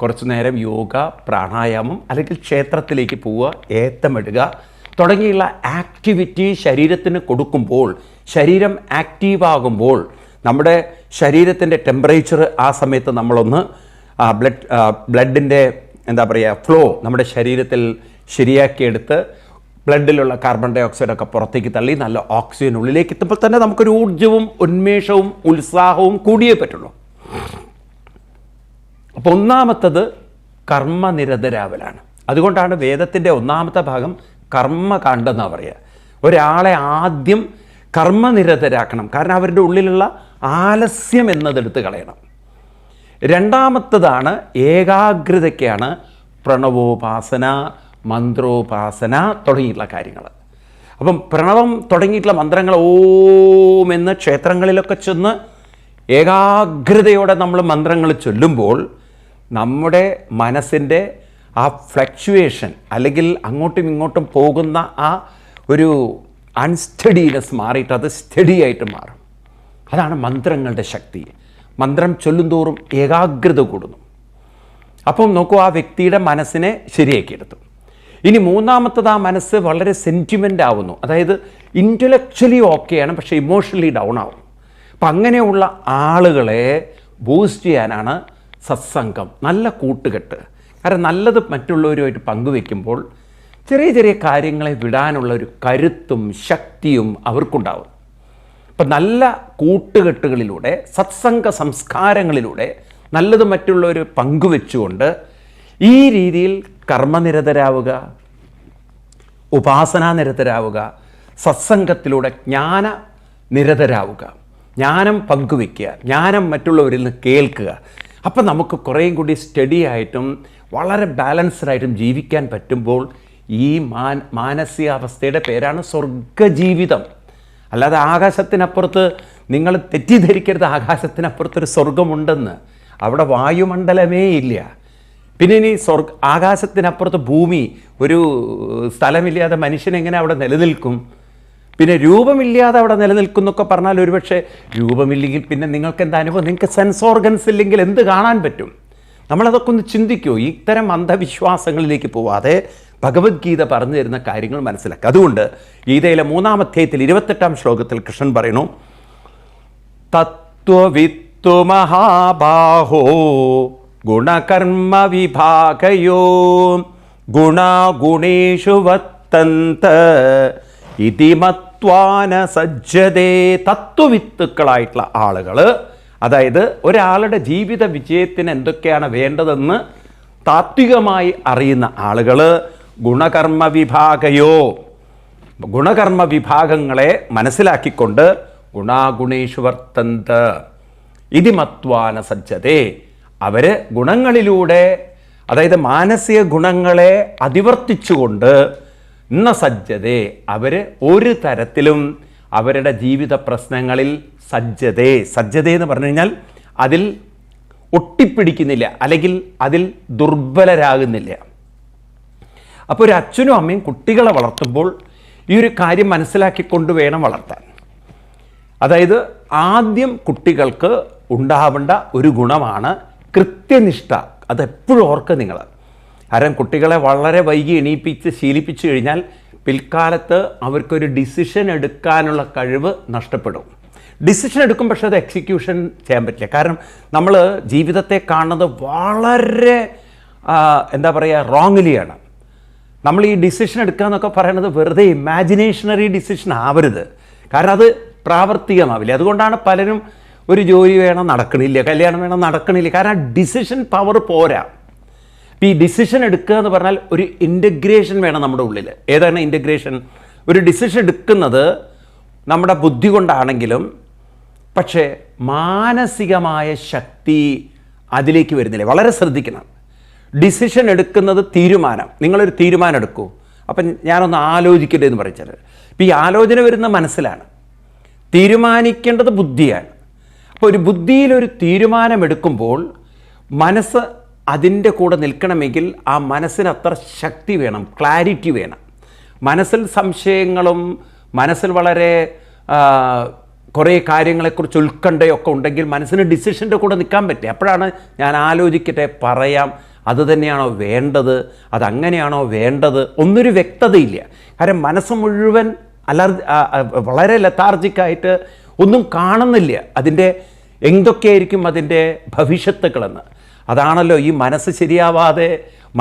കുറച്ചു നേരം യോഗ, പ്രാണായാമം അല്ലെങ്കിൽ ക്ഷേത്രത്തിലേക്ക് പോവുക, ഏത്തമിടുക തുടങ്ങിയുള്ള ആക്ടിവിറ്റി ശരീരത്തിന് കൊടുക്കുമ്പോൾ, ശരീരം ആക്റ്റീവാകുമ്പോൾ നമ്മുടെ ശരീരത്തിൻ്റെ ടെമ്പറേച്ചർ ആ സമയത്ത് നമ്മളൊന്ന് ബ്ലഡിൻ്റെ എന്താ പറയുക ഫ്ലോ നമ്മുടെ ശരീരത്തിൽ ശരിയാക്കിയെടുത്ത് ബ്ലഡിലുള്ള കാർബൺ ഡൈ ഓക്സൈഡൊക്കെ പുറത്തേക്ക് തള്ളി നല്ല ഓക്സിജൻ ഉള്ളിലേക്ക് എത്തുമ്പോൾ തന്നെ നമുക്കൊരു ഊർജ്ജവും ഉന്മേഷവും ഉത്സാഹവും കൂടിയേ പറ്റുള്ളൂ. അപ്പോൾ ഒന്നാമത്തത് കർമ്മനിരതരാവലാണ്. അതുകൊണ്ടാണ് വേദത്തിൻ്റെ ഒന്നാമത്തെ ഭാഗം കർമ്മകാണ്ഡെന്നാണ് പറയുക. ഒരാളെ ആദ്യം കർമ്മനിരതരാക്കണം, കാരണം അവരുടെ ഉള്ളിലുള്ള ആലസ്യം എന്നതെടുത്ത് കളയണം. രണ്ടാമത്തതാണ് ഏകാഗ്രതയ്ക്കാണ് പ്രണവോപാസന, മന്ത്രോപാസന തുടങ്ങിയിട്ടുള്ള കാര്യങ്ങൾ. അപ്പം പ്രണവം തുടങ്ങിയിട്ടുള്ള മന്ത്രങ്ങൾ ഓം എന്ന് ക്ഷേത്രങ്ങളിലൊക്കെ ചെന്ന് ഏകാഗ്രതയോടെ നമ്മൾ മന്ത്രങ്ങൾ ചൊല്ലുമ്പോൾ നമ്മുടെ മനസ്സിൻ്റെ ആ ഫ്ലക്ച്വേഷൻ അല്ലെങ്കിൽ അങ്ങോട്ടും ഇങ്ങോട്ടും പോകുന്ന ആ ഒരു അൺസ്റ്റഡിനെസ് മാറിയിട്ട് അത് സ്റ്റഡി ആയിട്ട് മാറും. അതാണ് മന്ത്രങ്ങളുടെ ശക്തി. മന്ത്രം ചൊല്ലുന്തോറും ഏകാഗ്രത കൂടുന്നു. അപ്പം നോക്കൂ, ആ വ്യക്തിയുടെ മനസ്സിനെ ശരിയാക്കിയെടുത്തു. ഇനി മൂന്നാമത്തത്, ആ മനസ്സ് വളരെ സെൻറ്റിമെൻ്റ് ആവുന്നു. അതായത് ഇൻ്റലക്ച്വലി ഓക്കെയാണ്, പക്ഷേ ഇമോഷണലി ഡൗൺ ആവും. അപ്പം അങ്ങനെയുള്ള ആളുകളെ ബൂസ്റ്റ് ചെയ്യാനാണ് സത്സംഗം, നല്ല കൂട്ടുകെട്ട്. കാരണം നല്ലത് മറ്റുള്ളവരുമായിട്ട് പങ്കുവെക്കുമ്പോൾ ചെറിയ ചെറിയ കാര്യങ്ങളെ വിടാനുള്ള ഒരു കരുത്തും ശക്തിയും അവർക്കുണ്ടാവും. അപ്പം നല്ല കൂട്ടുകെട്ടുകളിലൂടെ, സത്സംഗ സംസ്കാരങ്ങളിലൂടെ നല്ലത് മറ്റുള്ളവർ പങ്കുവെച്ചുകൊണ്ട് ഈ രീതിയിൽ കർമ്മനിരതരാവുക, ഉപാസനാനിരതരാവുക, സത്സംഗത്തിലൂടെ ജ്ഞാന നിരതരാവുക, ജ്ഞാനം പങ്കുവെക്കുക, ജ്ഞാനം മറ്റുള്ളവരിൽ നിന്ന് കേൾക്കുക. അപ്പം നമുക്ക് കുറേയും കൂടി സ്റ്റഡി ആയിട്ടും വളരെ ബാലൻസ്ഡായിട്ടും ജീവിക്കാൻ പറ്റുമ്പോൾ ഈ മാനസികാവസ്ഥയുടെ പേരാണ് സ്വർഗജീവിതം. അല്ലാതെ ആകാശത്തിനപ്പുറത്ത് നിങ്ങൾ തെറ്റിദ്ധരിക്കരുത്, ആകാശത്തിനപ്പുറത്തൊരു സ്വർഗമുണ്ടെന്ന്. അവിടെ വായുമണ്ഡലമേ ഇല്ല. പിന്നെ ഇനി ആകാശത്തിനപ്പുറത്ത് ഭൂമി, ഒരു സ്ഥലമില്ലാതെ മനുഷ്യനെങ്ങനെ അവിടെ നിലനിൽക്കും? പിന്നെ രൂപമില്ലാതെ അവിടെ നിലനിൽക്കുന്നൊക്കെ പറഞ്ഞാൽ ഒരുപക്ഷെ രൂപമില്ലെങ്കിൽ പിന്നെ നിങ്ങൾക്ക് എന്താ അനുഭവം? നിങ്ങൾക്ക് സെൻസ് ഓർഗൻസ് ഇല്ലെങ്കിൽ എന്ത് കാണാൻ പറ്റും? നമ്മളതൊക്കെ ഒന്ന് ചിന്തിക്കൂ. ഇത്തരം അന്ധവിശ്വാസങ്ങളിലേക്ക് പോവാതെ ഭഗവത്ഗീത പറഞ്ഞു തരുന്ന കാര്യങ്ങൾ മനസ്സിലാക്കുക. അതുകൊണ്ട് ഗീതയിലെ 3-ാം അധ്യായത്തിൽ 28-ാം ശ്ലോകത്തിൽ കൃഷ്ണൻ പറയുന്നു, തത്വവിത്തു മഹാബാഹോ ഗുണകർമ്മ വിഭാഗയോ ഗുണാഗുണേഷു വർത്തന്ത ഇതി മത്വാന സജ്ജതേ. തത്വവിത്തുക്കളായിട്ടുള്ള ആളുകൾ, അതായത് ഒരാളുടെ ജീവിത വിജയത്തിന് എന്തൊക്കെയാണ് വേണ്ടതെന്ന് താത്വികമായി അറിയുന്ന ആളുകൾ ഗുണകർമ്മ വിഭാഗയോ, ഗുണകർമ്മ വിഭാഗങ്ങളെ മനസ്സിലാക്കിക്കൊണ്ട് ഗുണാഗുണേഷു വർത്തന്ത ഇതി മത്വാന സജ്ജതേ. അവർ ഗുണങ്ങളിലൂടെ, അതായത് മാനസിക ഗുണങ്ങളെ അതിവർത്തിച്ചുകൊണ്ട് ഇന്ന സജ്ജതേ, അവർ ഒരു തരത്തിലും അവരുടെ ജീവിത പ്രശ്നങ്ങളിൽ സജ്ജതയെന്ന് പറഞ്ഞു കഴിഞ്ഞാൽ അതിൽ ഒട്ടിപ്പിടിക്കുന്നില്ല, അല്ലെങ്കിൽ അതിൽ ദുർബലരാകുന്നില്ല. അപ്പോൾ ഒരു അച്ഛനും അമ്മയും കുട്ടികളെ വളർത്തുമ്പോൾ ഈ ഒരു കാര്യം മനസ്സിലാക്കിക്കൊണ്ട് വേണം വളർത്താൻ. അതായത് ആദ്യം കുട്ടികൾക്ക് ഉണ്ടാവേണ്ട ഒരു ഗുണമാണ് കൃത്യനിഷ്ഠ. അതെപ്പോഴും ഓർക്കുക നിങ്ങൾ. കാരണം കുട്ടികളെ വളരെ വൈകി എണീപ്പിച്ച് ശീലിപ്പിച്ചു കഴിഞ്ഞാൽ പിൽക്കാലത്ത് അവർക്കൊരു ഡിസിഷൻ എടുക്കാനുള്ള കഴിവ് നഷ്ടപ്പെടും. ഡിസിഷൻ എടുക്കും, പക്ഷേ അത് എക്സിക്യൂഷൻ ചെയ്യാൻ പറ്റില്ല. കാരണം നമ്മൾ ജീവിതത്തെ കാണുന്നത് വളരെ എന്താ പറയുക, റോങ്ലിയാണ്. നമ്മൾ ഈ ഡിസിഷൻ എടുക്കുക എന്നൊക്കെ പറയുന്നത് വെറുതെ ഇമാജിനേഷണറി ഡിസിഷൻ ആവരുത്. കാരണം അത് പ്രാവർത്തികമാവില്ല. അതുകൊണ്ടാണ് പലരും ഒരു ജോലി വേണം നടക്കണില്ല, കല്യാണം വേണം നടക്കണില്ല. കാരണം ഡിസിഷൻ പവർ പോരാ. ഈ ഡിസിഷൻ എടുക്കുക എന്ന് പറഞ്ഞാൽ ഒരു ഇൻ്റഗ്രേഷൻ വേണം നമ്മുടെ ഉള്ളിൽ. ഏതാണ് ഇൻ്റഗ്രേഷൻ? ഒരു ഡിസിഷൻ എടുക്കുന്നത് നമ്മുടെ ബുദ്ധി കൊണ്ടാണെങ്കിലും പക്ഷേ മാനസികമായ ശക്തി അതിലേക്ക് വരുന്നില്ല. വളരെ ശ്രദ്ധിക്കണം. ഡിസിഷൻ എടുക്കുന്നത് തീരുമാനം. നിങ്ങളൊരു തീരുമാനം എടുക്കൂ, അപ്പം ഞാനൊന്ന് ആലോചിക്കട്ടെ എന്ന് പറയിച്ചാൽ, ഇപ്പം ഈ ആലോചന വരുന്ന മനസ്സിലാണ്, തീരുമാനിക്കേണ്ടത് ബുദ്ധിയാണ്. അപ്പോൾ ഒരു ബുദ്ധിയിലൊരു തീരുമാനമെടുക്കുമ്പോൾ മനസ്സ് അതിൻ്റെ കൂടെ നിൽക്കണമെങ്കിൽ ആ മനസ്സിന് അത്ര ശക്തി വേണം, ക്ലാരിറ്റി വേണം. മനസ്സിൽ സംശയങ്ങളും മനസ്സിൽ വളരെ കുറേ കാര്യങ്ങളെക്കുറിച്ച് ഉത്കണ്ഠയൊക്കെ ഉണ്ടെങ്കിൽ മനസ്സിന് ഡിസിഷൻ്റെ കൂടെ നിൽക്കാൻ പറ്റും. അപ്പോഴാണ് ഞാൻ ആലോചിക്കട്ടെ, പറയാം, അത് തന്നെയാണോ വേണ്ടത്, അതങ്ങനെയാണോ വേണ്ടത്, ഒന്നൊരു വ്യക്തതയില്ല. കാരണം മനസ്സ് മുഴുവൻ വളരെ ലത്താർജിക്കായിട്ട് ഒന്നും കാണുന്നില്ല അതിൻ്റെ എന്തൊക്കെയായിരിക്കും അതിൻ്റെ ഭവിഷ്യത്തുക്കളെന്ന്. അതാണല്ലോ ഈ മനസ്സ് ശരിയാവാതെ,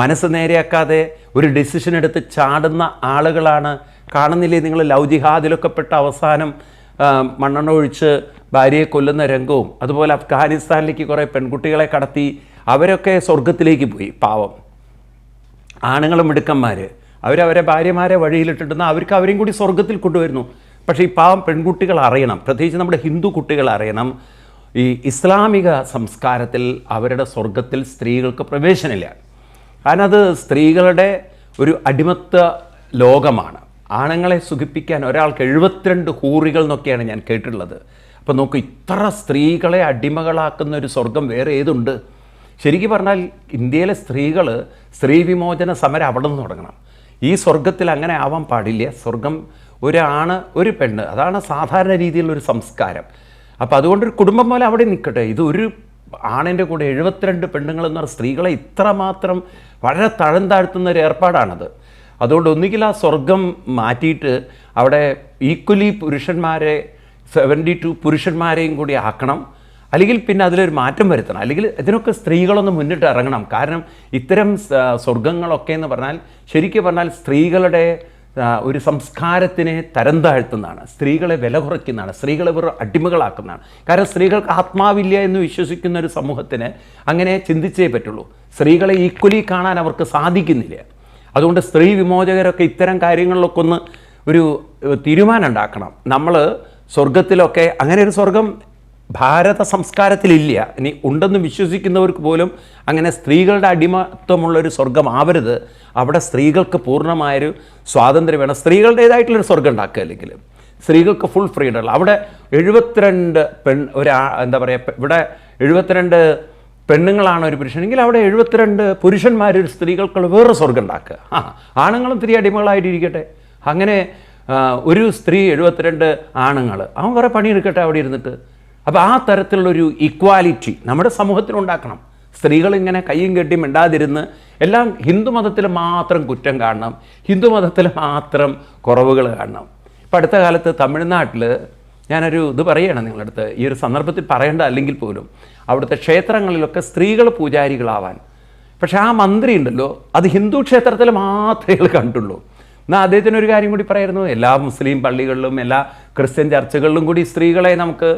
മനസ്സ് നേരെയാക്കാതെ ഒരു ഡിസിഷൻ എടുത്ത് ചാടുന്ന ആളുകളാണ്. കാണുന്നില്ലേ നിങ്ങൾ ലവ് ജിഹാദിലൊക്കെ പെട്ട അവസാനം മണ്ണെണ്ണ ഒഴിച്ച് ഭാര്യയെ കൊല്ലുന്ന രംഗവും, അതുപോലെ അഫ്ഗാനിസ്ഥാനിലേക്ക് കുറേ പെൺകുട്ടികളെ കടത്തി അവരൊക്കെ സ്വർഗത്തിലേക്ക് പോയി. പാവം ആണുങ്ങളും മിടുക്കന്മാർ അവരവരെ ഭാര്യമാരെ വഴിയിലിട്ടിട്ടുന്ന അവർക്ക് അവരെയും കൂടി സ്വർഗത്തിൽ കൊണ്ടുവരുന്നു. പക്ഷേ ഈ പാവം പെൺകുട്ടികൾ അറിയണം, പ്രത്യേകിച്ച് നമ്മുടെ ഹിന്ദു കുട്ടികൾ അറിയണം, ഈ ഇസ്ലാമിക സംസ്കാരത്തിൽ അവരുടെ സ്വർഗത്തിൽ സ്ത്രീകൾക്ക് പ്രവേശനമില്ല. കാരണം അത് സ്ത്രീകളുടെ ഒരു അടിമത്ത ലോകമാണ്. ആണുങ്ങളെ സുഖിപ്പിക്കാൻ ഒരാൾക്ക് 72 ഹൂറികൾ എന്നൊക്കെയാണ് ഞാൻ കേട്ടിട്ടുള്ളത്. അപ്പോൾ നോക്കൂ, ഇത്ര സ്ത്രീകളെ അടിമകളാക്കുന്ന ഒരു സ്വർഗം വേറെ ഏതുണ്ട്? ശരിക്കും പറഞ്ഞാൽ ഇന്ത്യയിലെ സ്ത്രീകൾ സ്ത്രീ വിമോചന സമരം അവിടെ നിന്ന് തുടങ്ങണം. ഈ സ്വർഗത്തിൽ അങ്ങനെ ആവാൻ പാടില്ല. സ്വർഗം ഒരാണ് ഒരു പെണ്ണ്, അതാണ് സാധാരണ രീതിയിലുള്ളൊരു സംസ്കാരം. അപ്പോൾ അതുകൊണ്ടൊരു കുടുംബം പോലെ അവിടെ നിൽക്കട്ടെ. ഇതൊരു ആണിൻ്റെ കൂടെ 72 പെണ്ണുങ്ങളെന്ന് പറഞ്ഞ സ്ത്രീകളെ ഇത്രമാത്രം വളരെ തഴം താഴ്ത്തുന്ന ഒരു ഏർപ്പാടാണത്. അതുകൊണ്ട് ഒന്നുകിൽ ആ സ്വർഗം മാറ്റിയിട്ട് അവിടെ ഈക്വലി പുരുഷന്മാരെ 72 പുരുഷന്മാരെയും കൂടി ആക്കണം, അല്ലെങ്കിൽ പിന്നെ അതിലൊരു മാറ്റം വരുത്തണം, അല്ലെങ്കിൽ ഇതിനൊക്കെ സ്ത്രീകളൊന്ന് മുന്നിട്ട് ഇറങ്ങണം. കാരണം ഇത്തരം സ്വർഗങ്ങളൊക്കെ എന്ന് പറഞ്ഞാൽ ശരിക്കും പറഞ്ഞാൽ സ്ത്രീകളുടെ ഒരു സംസ്കാരത്തിനെ തരം താഴ്ത്തുന്നതാണ്, സ്ത്രീകളെ വില കുറയ്ക്കുന്നതാണ്, സ്ത്രീകളെ വെറും അടിമകളാക്കുന്നതാണ്. കാരണം സ്ത്രീകൾക്ക് ആത്മാവില്ല എന്ന് വിശ്വസിക്കുന്ന ഒരു സമൂഹത്തിന് അങ്ങനെ ചിന്തിച്ചേ പറ്റുള്ളൂ. സ്ത്രീകളെ ഈക്വലി കാണാൻ അവർക്ക് സാധിക്കുന്നില്ല. അതുകൊണ്ട് സ്ത്രീ വിമോചകരൊക്കെ ഇത്തരം കാര്യങ്ങളിലൊക്കെ ഒന്ന് ഒരു തീരുമാനം ഉണ്ടാക്കണം. നമ്മൾ സ്വർഗത്തിലൊക്കെ അങ്ങനെ ഒരു സ്വർഗം ഭാരത സംസ്കാരത്തിലില്ല. ഇനി ഉണ്ടെന്ന് വിശ്വസിക്കുന്നവർക്ക് പോലും അങ്ങനെ സ്ത്രീകളുടെ അടിമത്വമുള്ളൊരു സ്വർഗം ആവരുത്. അവിടെ സ്ത്രീകൾക്ക് പൂർണ്ണമായൊരു സ്വാതന്ത്ര്യം വേണം. സ്ത്രീകളുടേതായിട്ടുള്ളൊരു സ്വർഗം ഉണ്ടാക്കുക, അല്ലെങ്കിൽ സ്ത്രീകൾക്ക് ഫുൾ ഫ്രീഡം. അവിടെ 72 എന്താ പറയുക, ഇവിടെ 72 പെണ്ണുങ്ങളാണ് ഒരു പുരുഷനെങ്കിൽ അവിടെ 72 പുരുഷന്മാർ ഒരു സ്ത്രീകൾക്കുള്ള വേറെ സ്വർഗം ഉണ്ടാക്കുക. ആണുങ്ങളും സ്ത്രീ അടിമകളായിട്ടിരിക്കട്ടെ. അങ്ങനെ ഒരു സ്ത്രീ 72 ആണുങ്ങൾ, അവൻ വേറെ പണിയെടുക്കട്ടെ അവിടെ ഇരുന്നിട്ട്. അപ്പോൾ ആ തരത്തിലുള്ളൊരു ഇക്വാലിറ്റി നമ്മുടെ സമൂഹത്തിലുണ്ടാക്കണം. സ്ത്രീകൾ ഇങ്ങനെ കയ്യും കെട്ടി മിണ്ടാതിരുന്ന് എല്ലാം ഹിന്ദു മതത്തിൽ മാത്രം കുറ്റം കാണണം, ഹിന്ദു മതത്തിൽ മാത്രം കുറവുകൾ കാണണം. ഇപ്പം അടുത്ത കാലത്ത് തമിഴ്നാട്ടിൽ ഞാനൊരു ഇത് പറയുകയാണ് നിങ്ങളുടെ അടുത്ത്, ഈ ഒരു സന്ദർഭത്തിൽ പറയേണ്ട അല്ലെങ്കിൽ പോലും, അവിടുത്തെ ക്ഷേത്രങ്ങളിലൊക്കെ സ്ത്രീകൾ പൂജാരികളാവാൻ. പക്ഷേ ആ മന്ത്രി ഉണ്ടല്ലോ, അത് ഹിന്ദു ക്ഷേത്രത്തിൽ മാത്രമേ കണ്ടുള്ളൂ. എന്നാൽ അദ്ദേഹത്തിന് ഒരു കാര്യം കൂടി പറയായിരുന്നു, എല്ലാ മുസ്ലിം പള്ളികളിലും എല്ലാ ക്രിസ്ത്യൻ ചർച്ചകളിലും കൂടി സ്ത്രീകളെ നമുക്ക്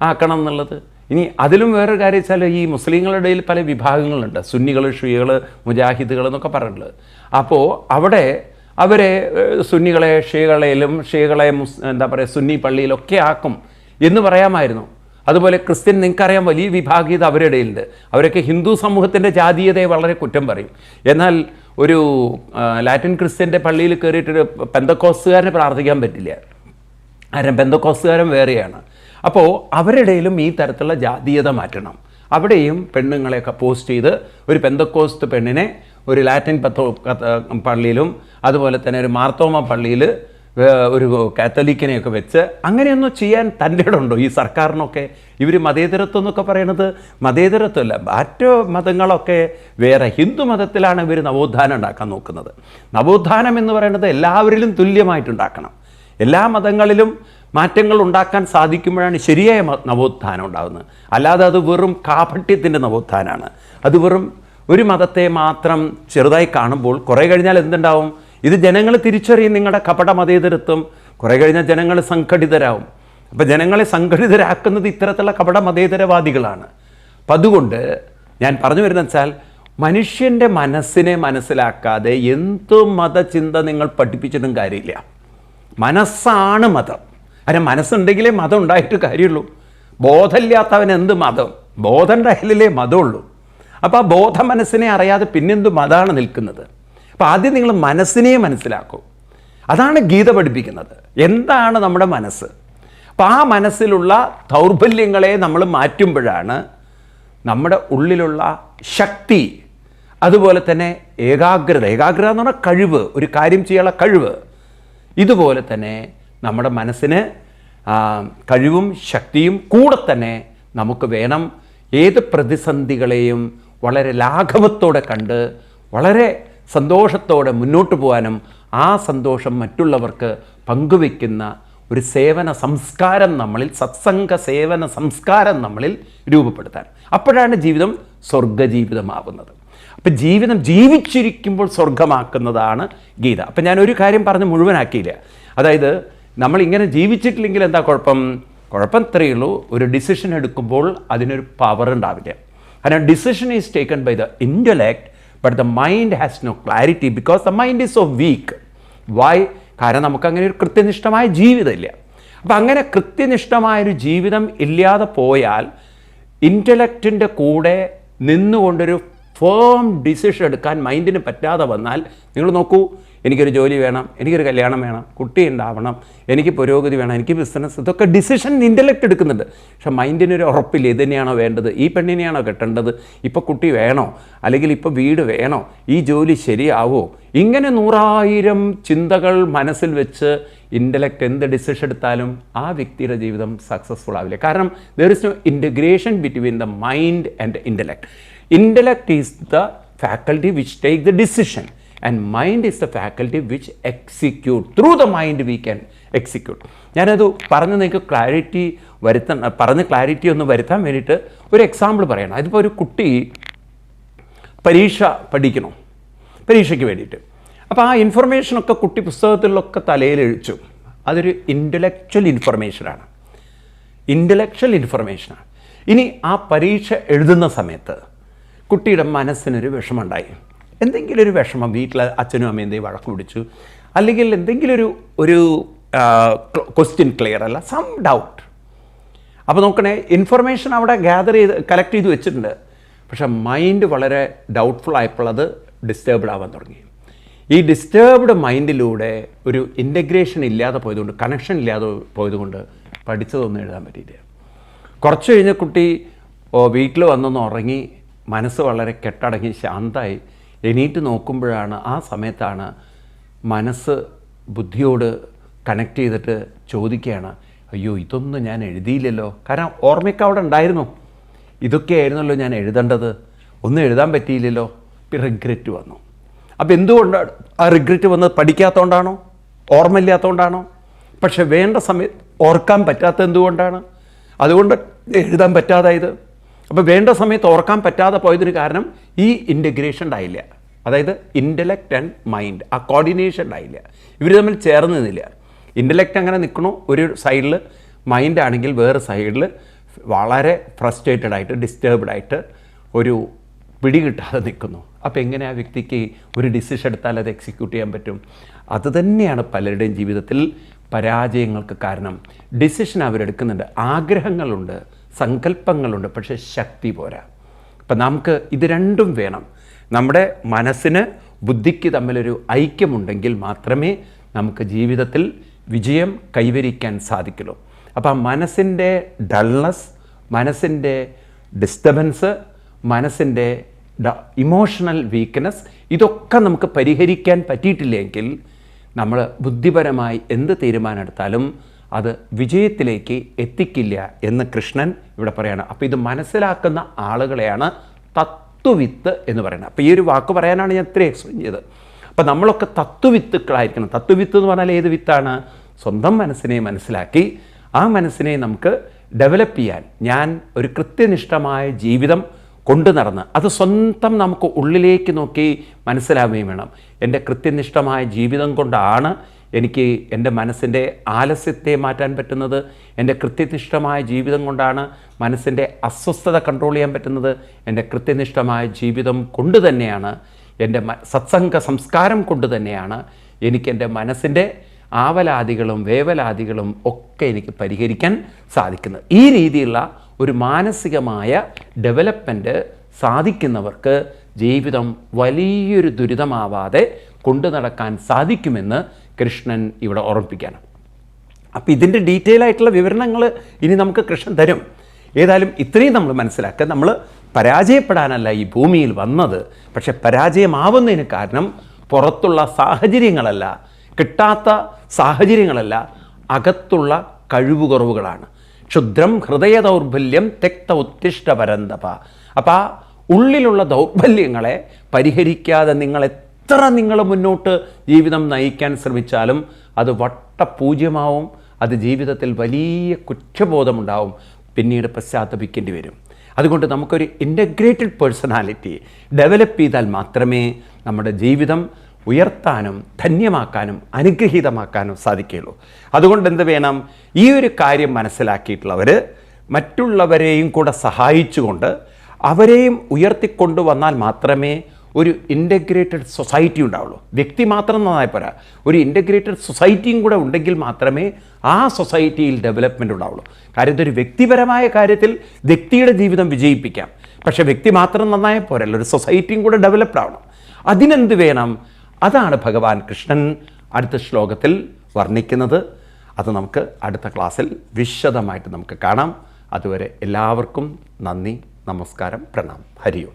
ആക്കണം എന്നുള്ളത്. ഇനി അതിലും വേറൊരു കാര്യം വെച്ചാൽ ഈ മുസ്ലിങ്ങളുടെ ഇടയിൽ പല വിഭാഗങ്ങളുണ്ട്, സുന്നികൾ, ഷിയകൾ, മുജാഹിദുകൾ എന്നൊക്കെ പറഞ്ഞിട്ടുള്ളത്. അപ്പോൾ അവിടെ അവരെ സുന്നികളെ ഷിയകളയിലും ഷിയകളെ എന്താ പറയുക സുന്നി പള്ളിയിലൊക്കെ ആക്കും എന്ന് പറയാമായിരുന്നു. അതുപോലെ ക്രിസ്ത്യൻ, നിങ്ങൾക്കറിയാം, വലിയ വിഭാഗീയത അവരുടെ ഇടയിലുണ്ട്. അവരൊക്കെ ഹിന്ദു സമൂഹത്തിൻ്റെ ജാതീയതയെ വളരെ കുറ്റം പറയും. എന്നാൽ ഒരു ലാറ്റിൻ ക്രിസ്ത്യൻ്റെ പള്ളിയിൽ കയറിയിട്ടൊരു പെന്തക്കോസ്തുകാരന് പ്രാർത്ഥിക്കാൻ പറ്റില്ല. കാരണം പെന്തക്കോസ്തുകാരൻ വേറെയാണ്. അപ്പോൾ അവരുടെ ഇടയിലും ഈ തരത്തിലുള്ള ജാതീയത മാറ്റണം. അവിടെയും പെണ്ണുങ്ങളെയൊക്കെ പോസ്റ്റ് ചെയ്ത് ഒരു പെന്തക്കോസ്ത് പെണ്ണിനെ ഒരു ലാറ്റിൻ പള്ളിയിലും അതുപോലെ തന്നെ ഒരു മാർത്തോമ പള്ളിയിൽ ഒരു കാത്തലിക്കിനെയൊക്കെ വെച്ച് അങ്ങനെയൊന്നും ചെയ്യാൻ തൻ്റെ ഇടമുണ്ടോ ഈ സർക്കാരിനൊക്കെ? ഇവർ മതേതരത്വം എന്നൊക്കെ പറയണത് മതേതരത്വമല്ല, മറ്റു മതങ്ങളൊക്കെ വേറെ. ഹിന്ദു മതത്തിലാണ് ഇവർ നവോത്ഥാനം ഉണ്ടാക്കാൻ നോക്കുന്നത്. നവോത്ഥാനം എന്ന് പറയുന്നത് എല്ലാവരിലും തുല്യമായിട്ടുണ്ടാക്കണം. എല്ലാ മതങ്ങളിലും മാറ്റങ്ങൾ ഉണ്ടാക്കാൻ സാധിക്കുമ്പോഴാണ് ശരിയായ നവോത്ഥാനം ഉണ്ടാകുന്നത്. അല്ലാതെ അത് വെറും കാപട്യത്തിൻ്റെ നവോത്ഥാനമാണ്. അത് വെറും ഒരു മതത്തെ മാത്രം ചെറുതായി കാണുമ്പോൾ കുറേ കഴിഞ്ഞാൽ എന്തുണ്ടാവും? ഇത് ജനങ്ങൾ തിരിച്ചറിയും നിങ്ങളുടെ കപട മതേതരത്വം. കുറേ കഴിഞ്ഞാൽ ജനങ്ങൾ സംഘടിതരാകും. അപ്പോൾ ജനങ്ങളെ സംഘടിതരാക്കുന്നത് ഇത്തരത്തിലുള്ള കപട മതേതരവാദികളാണ്. അപ്പം അതുകൊണ്ട് ഞാൻ പറഞ്ഞു വരുന്നത് വെച്ചാൽ, മനുഷ്യൻ്റെ മനസ്സിനെ മനസ്സിലാക്കാതെ എന്തു മതചിന്ത നിങ്ങൾ പഠിപ്പിച്ചിട്ടും കാര്യമില്ല. മനസ്സാണ് മതം. അതിന് മനസ്സുണ്ടെങ്കിലേ മതം ഉണ്ടായിട്ട് കാര്യമുള്ളൂ. ബോധമില്ലാത്തവൻ എന്ത് മതം? ബോധം ഉണ്ടായാലേ മതമുള്ളൂ. അപ്പോൾ ആ ബോധ മനസ്സിനെ അറിയാതെ പിന്നെന്ത് മതമാണ് നിൽക്കുന്നത്? അപ്പോൾ ആദ്യം നിങ്ങൾ മനസ്സിനെ മനസ്സിലാക്കൂ. അതാണ് ഗീത പഠിപ്പിക്കുന്നത്. എന്താണ് നമ്മുടെ മനസ്സ്? അപ്പോൾ ആ മനസ്സിലുള്ള ദൗർബല്യങ്ങളെ നമ്മൾ മാറ്റുമ്പോഴാണ് നമ്മുടെ ഉള്ളിലുള്ള ശക്തി അതുപോലെ തന്നെ ഏകാഗ്രത എന്ന് പറഞ്ഞാൽ കഴിവ്, ഒരു കാര്യം ചെയ്യാനുള്ള കഴിവ്. ഇതുപോലെ തന്നെ നമ്മുടെ മനസ്സിന് കഴിവും ശക്തിയും കൂടെ തന്നെ നമുക്ക് വേണം. ഏത് പ്രതിസന്ധികളെയും വളരെ ലാഘവത്തോടെ കണ്ട് വളരെ സന്തോഷത്തോടെ മുന്നോട്ട് പോകാനും ആ സന്തോഷം മറ്റുള്ളവർക്ക് പങ്കുവെക്കുന്ന ഒരു സേവന സംസ്കാരം നമ്മളിൽ, സത്സംഗ സേവന സംസ്കാരം നമ്മളിൽ രൂപപ്പെടുത്താൻ. അപ്പോഴാണ് ജീവിതം സ്വർഗജീവിതമാവുന്നത്. അപ്പം ജീവിതം ജീവിച്ചിരിക്കുമ്പോൾ സ്വർഗമാക്കുന്നതാണ് ഗീത. അപ്പം ഞാനൊരു കാര്യം പറഞ്ഞ് മുഴുവനാക്കിയില്ല. അതായത് നമ്മളിങ്ങനെ ജീവിച്ചിട്ടില്ലെങ്കിൽ എന്താ കുഴപ്പം ഇത്രയേ ഉള്ളൂ. ഒരു ഡിസിഷൻ എടുക്കുമ്പോൾ അതിനൊരു പവർ ഉണ്ടാവില്ല. കാരണം decision is taken by the intellect, but the mind has no clarity because the mind is so weak. Why? കാരണം നമുക്കങ്ങനെ ഒരു കൃത്യനിഷ്ഠമായ ജീവിതമില്ല. അപ്പം അങ്ങനെ കൃത്യനിഷ്ഠമായൊരു ജീവിതം ഇല്ലാതെ പോയാൽ ഇൻ്റലക്റ്റിൻ്റെ കൂടെ നിന്നുകൊണ്ടൊരു ഫേം ഡിസിഷൻ എടുക്കാൻ മൈൻഡിന് പറ്റാതെ വന്നാൽ, നിങ്ങൾ നോക്കൂ, എനിക്കൊരു ജോലി വേണം, എനിക്കൊരു കല്യാണം വേണം, കുട്ടി ഉണ്ടാവണം, എനിക്ക് പുരോഗതി വേണം, എനിക്ക് ബിസിനസ്, ഇതൊക്കെ ഡിസിഷൻ ഇൻ്റലക്റ്റ് എടുക്കുന്നുണ്ട്. പക്ഷേ മൈൻഡിനൊരു ഉറപ്പില്ല. ഇത് തന്നെയാണോ വേണ്ടത്, ഈ പെണ്ണിനെയാണോ കെട്ടേണ്ടത്, ഇപ്പോൾ കുട്ടി വേണോ, അല്ലെങ്കിൽ ഇപ്പോൾ വീട് വേണോ, ഈ ജോലി ശരിയാവോ, ഇങ്ങനെ 100,000 ചിന്തകൾ മനസ്സിൽ വെച്ച് ഇൻ്റലക്റ്റ് എന്ത് ഡിസിഷൻ എടുത്താലും ആ വ്യക്തിയുടെ ജീവിതം സക്സസ്ഫുൾ ആവില്ല. കാരണം there is no integration between the mind and intellect. Intellect is the faculty which take the decision and mind is the faculty which execute. Through the mind we can execute. ഞാനത് പറഞ്ഞ് നിങ്ങൾക്ക് clarity ഒന്ന് വരുത്താൻ വേണ്ടിയിട്ട് ഒരു example പറയണം. അതിപ്പോൾ ഒരു കുട്ടി പരീക്ഷ പഠിക്കണം, പരീക്ഷയ്ക്ക് വേണ്ടിയിട്ട്. അപ്പോൾ ആ ഇൻഫർമേഷനൊക്കെ കുട്ടി പുസ്തകത്തിലൊക്കെ തലയിൽ എഴുതിച്ചു. അതൊരു ഇൻ്റലക്ച്വൽ ഇൻഫർമേഷനാണ്. ഇനി ആ പരീക്ഷ എഴുതുന്ന സമയത്ത് കുട്ടിയുടെ മനസ്സിനൊരു വിഷമമുണ്ടായി. എന്തെങ്കിലും ഒരു വിഷമം, വീട്ടിൽ അച്ഛനും അമ്മയും എന്തെങ്കിലും വഴക്ക് പിടിച്ചു, അല്ലെങ്കിൽ എന്തെങ്കിലും ഒരു ക്വസ്റ്റ്യൻ ക്ലിയർ അല്ല, സം ഡൗട്ട്. അപ്പോൾ നോക്കണേ, ഇൻഫർമേഷൻ അവിടെ കളക്ട് ചെയ്ത് വെച്ചിട്ടുണ്ട്. പക്ഷേ മൈൻഡ് വളരെ ഡൗട്ട്ഫുൾ ആയപ്പോൾ അത് ഡിസ്റ്റർബ്ഡ് ആവാൻ തുടങ്ങി. ഈ ഡിസ്റ്റർബ്ഡ് മൈൻഡിലൂടെ ഒരു ഇൻ്റഗ്രേഷൻ ഇല്ലാതെ പോയതുകൊണ്ട്, കണക്ഷൻ ഇല്ലാതെ പോയതുകൊണ്ട് പഠിച്ചതൊന്നും എഴുതാൻ പറ്റിയില്ല. കുറച്ച് കഴിഞ്ഞ കുട്ടി വീട്ടിൽ വന്നൊന്ന് ഉറങ്ങി, മനസ്സ് വളരെ കെട്ടടങ്ങി ശാന്തമായി എണീറ്റ് നോക്കുമ്പോഴാണ്, ആ സമയത്താണ് മനസ്സ് ബുദ്ധിയോട് കണക്ട് ചെയ്തിട്ട് ചോദിക്കുകയാണ്, അയ്യോ ഇതൊന്നും ഞാൻ എഴുതിയില്ലല്ലോ. കാരണം ഓർമ്മയ്ക്ക് അവിടെ ഉണ്ടായിരുന്നു, ഇതൊക്കെയായിരുന്നല്ലോ ഞാൻ എഴുതേണ്ടത്, ഒന്നും എഴുതാൻ പറ്റിയില്ലല്ലോ. റിഗ്രറ്റ് വന്നു. അപ്പോൾ എന്തുകൊണ്ടാണ് ആ റിഗ്രറ്റ് വന്നത്? പഠിക്കാത്തതുകൊണ്ടാണോ, ഓർമ്മയില്ലാത്തതുകൊണ്ടാണോ? പക്ഷെ വേണ്ട സമയത്ത് ഓർക്കാൻ പറ്റാത്ത എന്തുകൊണ്ടാണ്? അതുകൊണ്ട് എഴുതാൻ പറ്റാതായത്. അപ്പോൾ വേണ്ട സമയത്ത് ഓർക്കാൻ പറ്റാതെ പോയതിന് കാരണം ഈ ഇൻ്റഗ്രേഷൻ ഉണ്ടായില്ല. അതായത് ഇൻ്റലക്റ്റ് ആൻഡ് മൈൻഡ്, ആ കോർഡിനേഷൻ ഉണ്ടായില്ല. ഇവർ തമ്മിൽ ചേർന്ന് നിന്നില്ല. ഇൻ്റലക്റ്റ് അങ്ങനെ നിൽക്കണു ഒരു സൈഡിൽ, മൈൻഡ് ആണെങ്കിൽ വേറെ സൈഡിൽ വളരെ ഫ്രസ്ട്രേറ്റഡ് ആയിട്ട്, ഡിസ്റ്റർബ്ഡ് ആയിട്ട്, ഒരു പിടി കിട്ടാതെ നിൽക്കുന്നു. അപ്പോൾ എങ്ങനെ ആ വ്യക്തിക്ക് ഒരു ഡിസിഷൻ എടുത്താൽ അത് എക്സിക്യൂട്ട് ചെയ്യാൻ പറ്റും? അതുതന്നെയാണ് പലരുടെയും ജീവിതത്തിൽ പരാജയങ്ങൾക്ക് കാരണം. ഡിസിഷൻ അവരെടുക്കുന്നുണ്ട്, ആഗ്രഹങ്ങളുണ്ട്, സങ്കല്പങ്ങളുണ്ട്, പക്ഷേ ശക്തി പോരാ. അപ്പം നമുക്ക് ഇത് രണ്ടും വേണം. നമ്മുടെ മനസ്സിന് ബുദ്ധിക്ക് തമ്മിലൊരു ഐക്യമുണ്ടെങ്കിൽ മാത്രമേ നമുക്ക് ജീവിതത്തിൽ വിജയം കൈവരിക്കാൻ സാധിക്കുള്ളൂ. അപ്പോൾ ആ മനസ്സിൻ്റെ ഡൾനെസ്, മനസ്സിൻ്റെ ഡിസ്റ്റർബൻസ്, മനസ്സിൻ്റെ ഇമോഷണൽ വീക്ക്നെസ്, ഇതൊക്കെ നമുക്ക് പരിഹരിക്കാൻ പറ്റിയിട്ടില്ലെങ്കിൽ നമ്മൾ ബുദ്ധിപരമായി എന്ത് തീരുമാനമെടുത്താലും അത് വിജയത്തിലേക്ക് എത്തിക്കില്ല എന്ന് കൃഷ്ണൻ ഇവിടെ പറയാണ്. അപ്പോൾ ഇത് മനസ്സിലാക്കുന്ന ആളുകളെയാണ് തത്വവിത്ത് എന്ന് പറയുന്നത്. അപ്പോൾ ഈ ഒരു വാക്ക് പറയാനാണ് ഞാൻ ഇത്രയും എക്സ്പ്ലെയിൻ ചെയ്തത്. അപ്പോൾ നമ്മളൊക്കെ തത്വവിത്തുക്കളായിരിക്കണം. തത്വവിത്ത് എന്ന് പറഞ്ഞാൽ ഏത് വിത്താണ്? സ്വന്തം മനസ്സിനെ മനസ്സിലാക്കി ആ മനസ്സിനെ നമുക്ക് ഡെവലപ്പ് ചെയ്യാൻ, ഞാൻ ഒരു കൃത്യനിഷ്ഠമായ ജീവിതം കൊണ്ടു നടന്ന് അത് സ്വന്തം നമുക്ക് ഉള്ളിലേക്ക് നോക്കി മനസ്സിലാവുകയും വേണം. എൻ്റെ കൃത്യനിഷ്ഠമായ ജീവിതം കൊണ്ടാണ് എനിക്ക് എൻ്റെ മനസ്സിൻ്റെ ആലസ്യത്തെ മാറ്റാൻ പറ്റുന്നത്. എൻ്റെ കൃത്യനിഷ്ഠമായ ജീവിതം കൊണ്ടാണ് മനസ്സിൻ്റെ അസ്വസ്ഥത കൺട്രോൾ ചെയ്യാൻ പറ്റുന്നത്. എൻ്റെ കൃത്യനിഷ്ഠമായ ജീവിതം കൊണ്ട് തന്നെയാണ്, എൻ്റെ സത്സംഗ സംസ്കാരം കൊണ്ട് തന്നെയാണ് എനിക്ക് എൻ്റെ മനസ്സിൻ്റെ ആവലാദികളും വേവലാദികളും ഒക്കെ എനിക്ക് പരിഹരിക്കാൻ സാധിക്കുന്നത്. ഈ രീതിയിലുള്ള ഒരു മാനസികമായ ഡെവലപ്മെൻറ്റ് സാധിക്കുന്നവർക്ക് ജീവിതം വലിയൊരു ദുരിതമാവാതെ കൊണ്ടു നടക്കാൻ സാധിക്കുമെന്ന് കൃഷ്ണൻ ഇവിടെ ഓർമ്മിപ്പിക്കുകയാണ്. അപ്പോൾ ഇതിൻ്റെ ഡീറ്റെയിൽ ആയിട്ടുള്ള വിവരണങ്ങൾ ഇനി നമുക്ക് കൃഷ്ണൻ തരും. ഏതായാലും ഇത്രയും നമ്മൾ മനസ്സിലാക്കുക. നമ്മൾ പരാജയപ്പെടാനല്ല ഈ ഭൂമിയിൽ വന്നത്. പക്ഷെ പരാജയമാവുന്നതിന് കാരണം പുറത്തുള്ള സാഹചര്യങ്ങളല്ല, കിട്ടാത്ത സാഹചര്യങ്ങളല്ല, അകത്തുള്ള കഴിവുകുറവുകളാണ്. ക്ഷുദ്രം ഹൃദയ ദൗർബല്യം തെക്ത ഉത്തിഷ്ഠ പരന്തപ. അപ്പം ആ ഉള്ളിലുള്ള ദൗർബല്യങ്ങളെ പരിഹരിക്കാതെ നിങ്ങൾ മുന്നോട്ട് ജീവിതം നയിക്കാൻ ശ്രമിച്ചാലും അത് വട്ടപൂജ്യമാവും. അത് ജീവിതത്തിൽ വലിയ കുറ്റബോധമുണ്ടാവും, പിന്നീട് പശ്ചാത്തപിക്കേണ്ടി വരും. അതുകൊണ്ട് നമുക്കൊരു ഇൻ്റഗ്രേറ്റഡ് പേഴ്സണാലിറ്റി ഡെവലപ്പ് ചെയ്താൽ മാത്രമേ നമ്മുടെ ജീവിതം ഉയർത്താനും ധന്യമാക്കാനും അനുഗ്രഹീതമാക്കാനും സാധിക്കുകയുള്ളൂ. അതുകൊണ്ട് എന്ത് വേണം? ഈ ഒരു കാര്യം മനസ്സിലാക്കിയിട്ടുള്ളവർ മറ്റുള്ളവരെയും കൂടെ സഹായിച്ചുകൊണ്ട് അവരെയും ഉയർത്തിക്കൊണ്ടുവന്നാൽ മാത്രമേ ഒരു ഇൻ്റഗ്രേറ്റഡ് സൊസൈറ്റി ഉണ്ടാവുള്ളൂ. വ്യക്തി മാത്രം നന്നായി പോരാ, ഒരു ഇൻ്റഗ്രേറ്റഡ് സൊസൈറ്റിയും കൂടെ ഉണ്ടെങ്കിൽ മാത്രമേ ആ സൊസൈറ്റിയിൽ ഡെവലപ്മെൻ്റ് ഉണ്ടാവുള്ളൂ. കാര്യം ഇതൊരു വ്യക്തിപരമായ കാര്യത്തിൽ വ്യക്തിയുടെ ജീവിതം വിജയിപ്പിക്കാം, പക്ഷേ വ്യക്തി മാത്രം നന്നായി പോരല്ലോ, ഒരു സൊസൈറ്റിയും കൂടെ ഡെവലപ്ഡ് ആവണം. അതിനെന്ത് വേണം? അതാണ് ഭഗവാൻ കൃഷ്ണൻ അടുത്ത ശ്ലോകത്തിൽ വർണ്ണിക്കുന്നത്. അത് നമുക്ക് അടുത്ത ക്ലാസ്സിൽ വിശദമായിട്ട് നമുക്ക് കാണാം. അതുവരെ എല്ലാവർക്കും നന്ദി, നമസ്കാരം, പ്രണാം, ഹരി ഓം.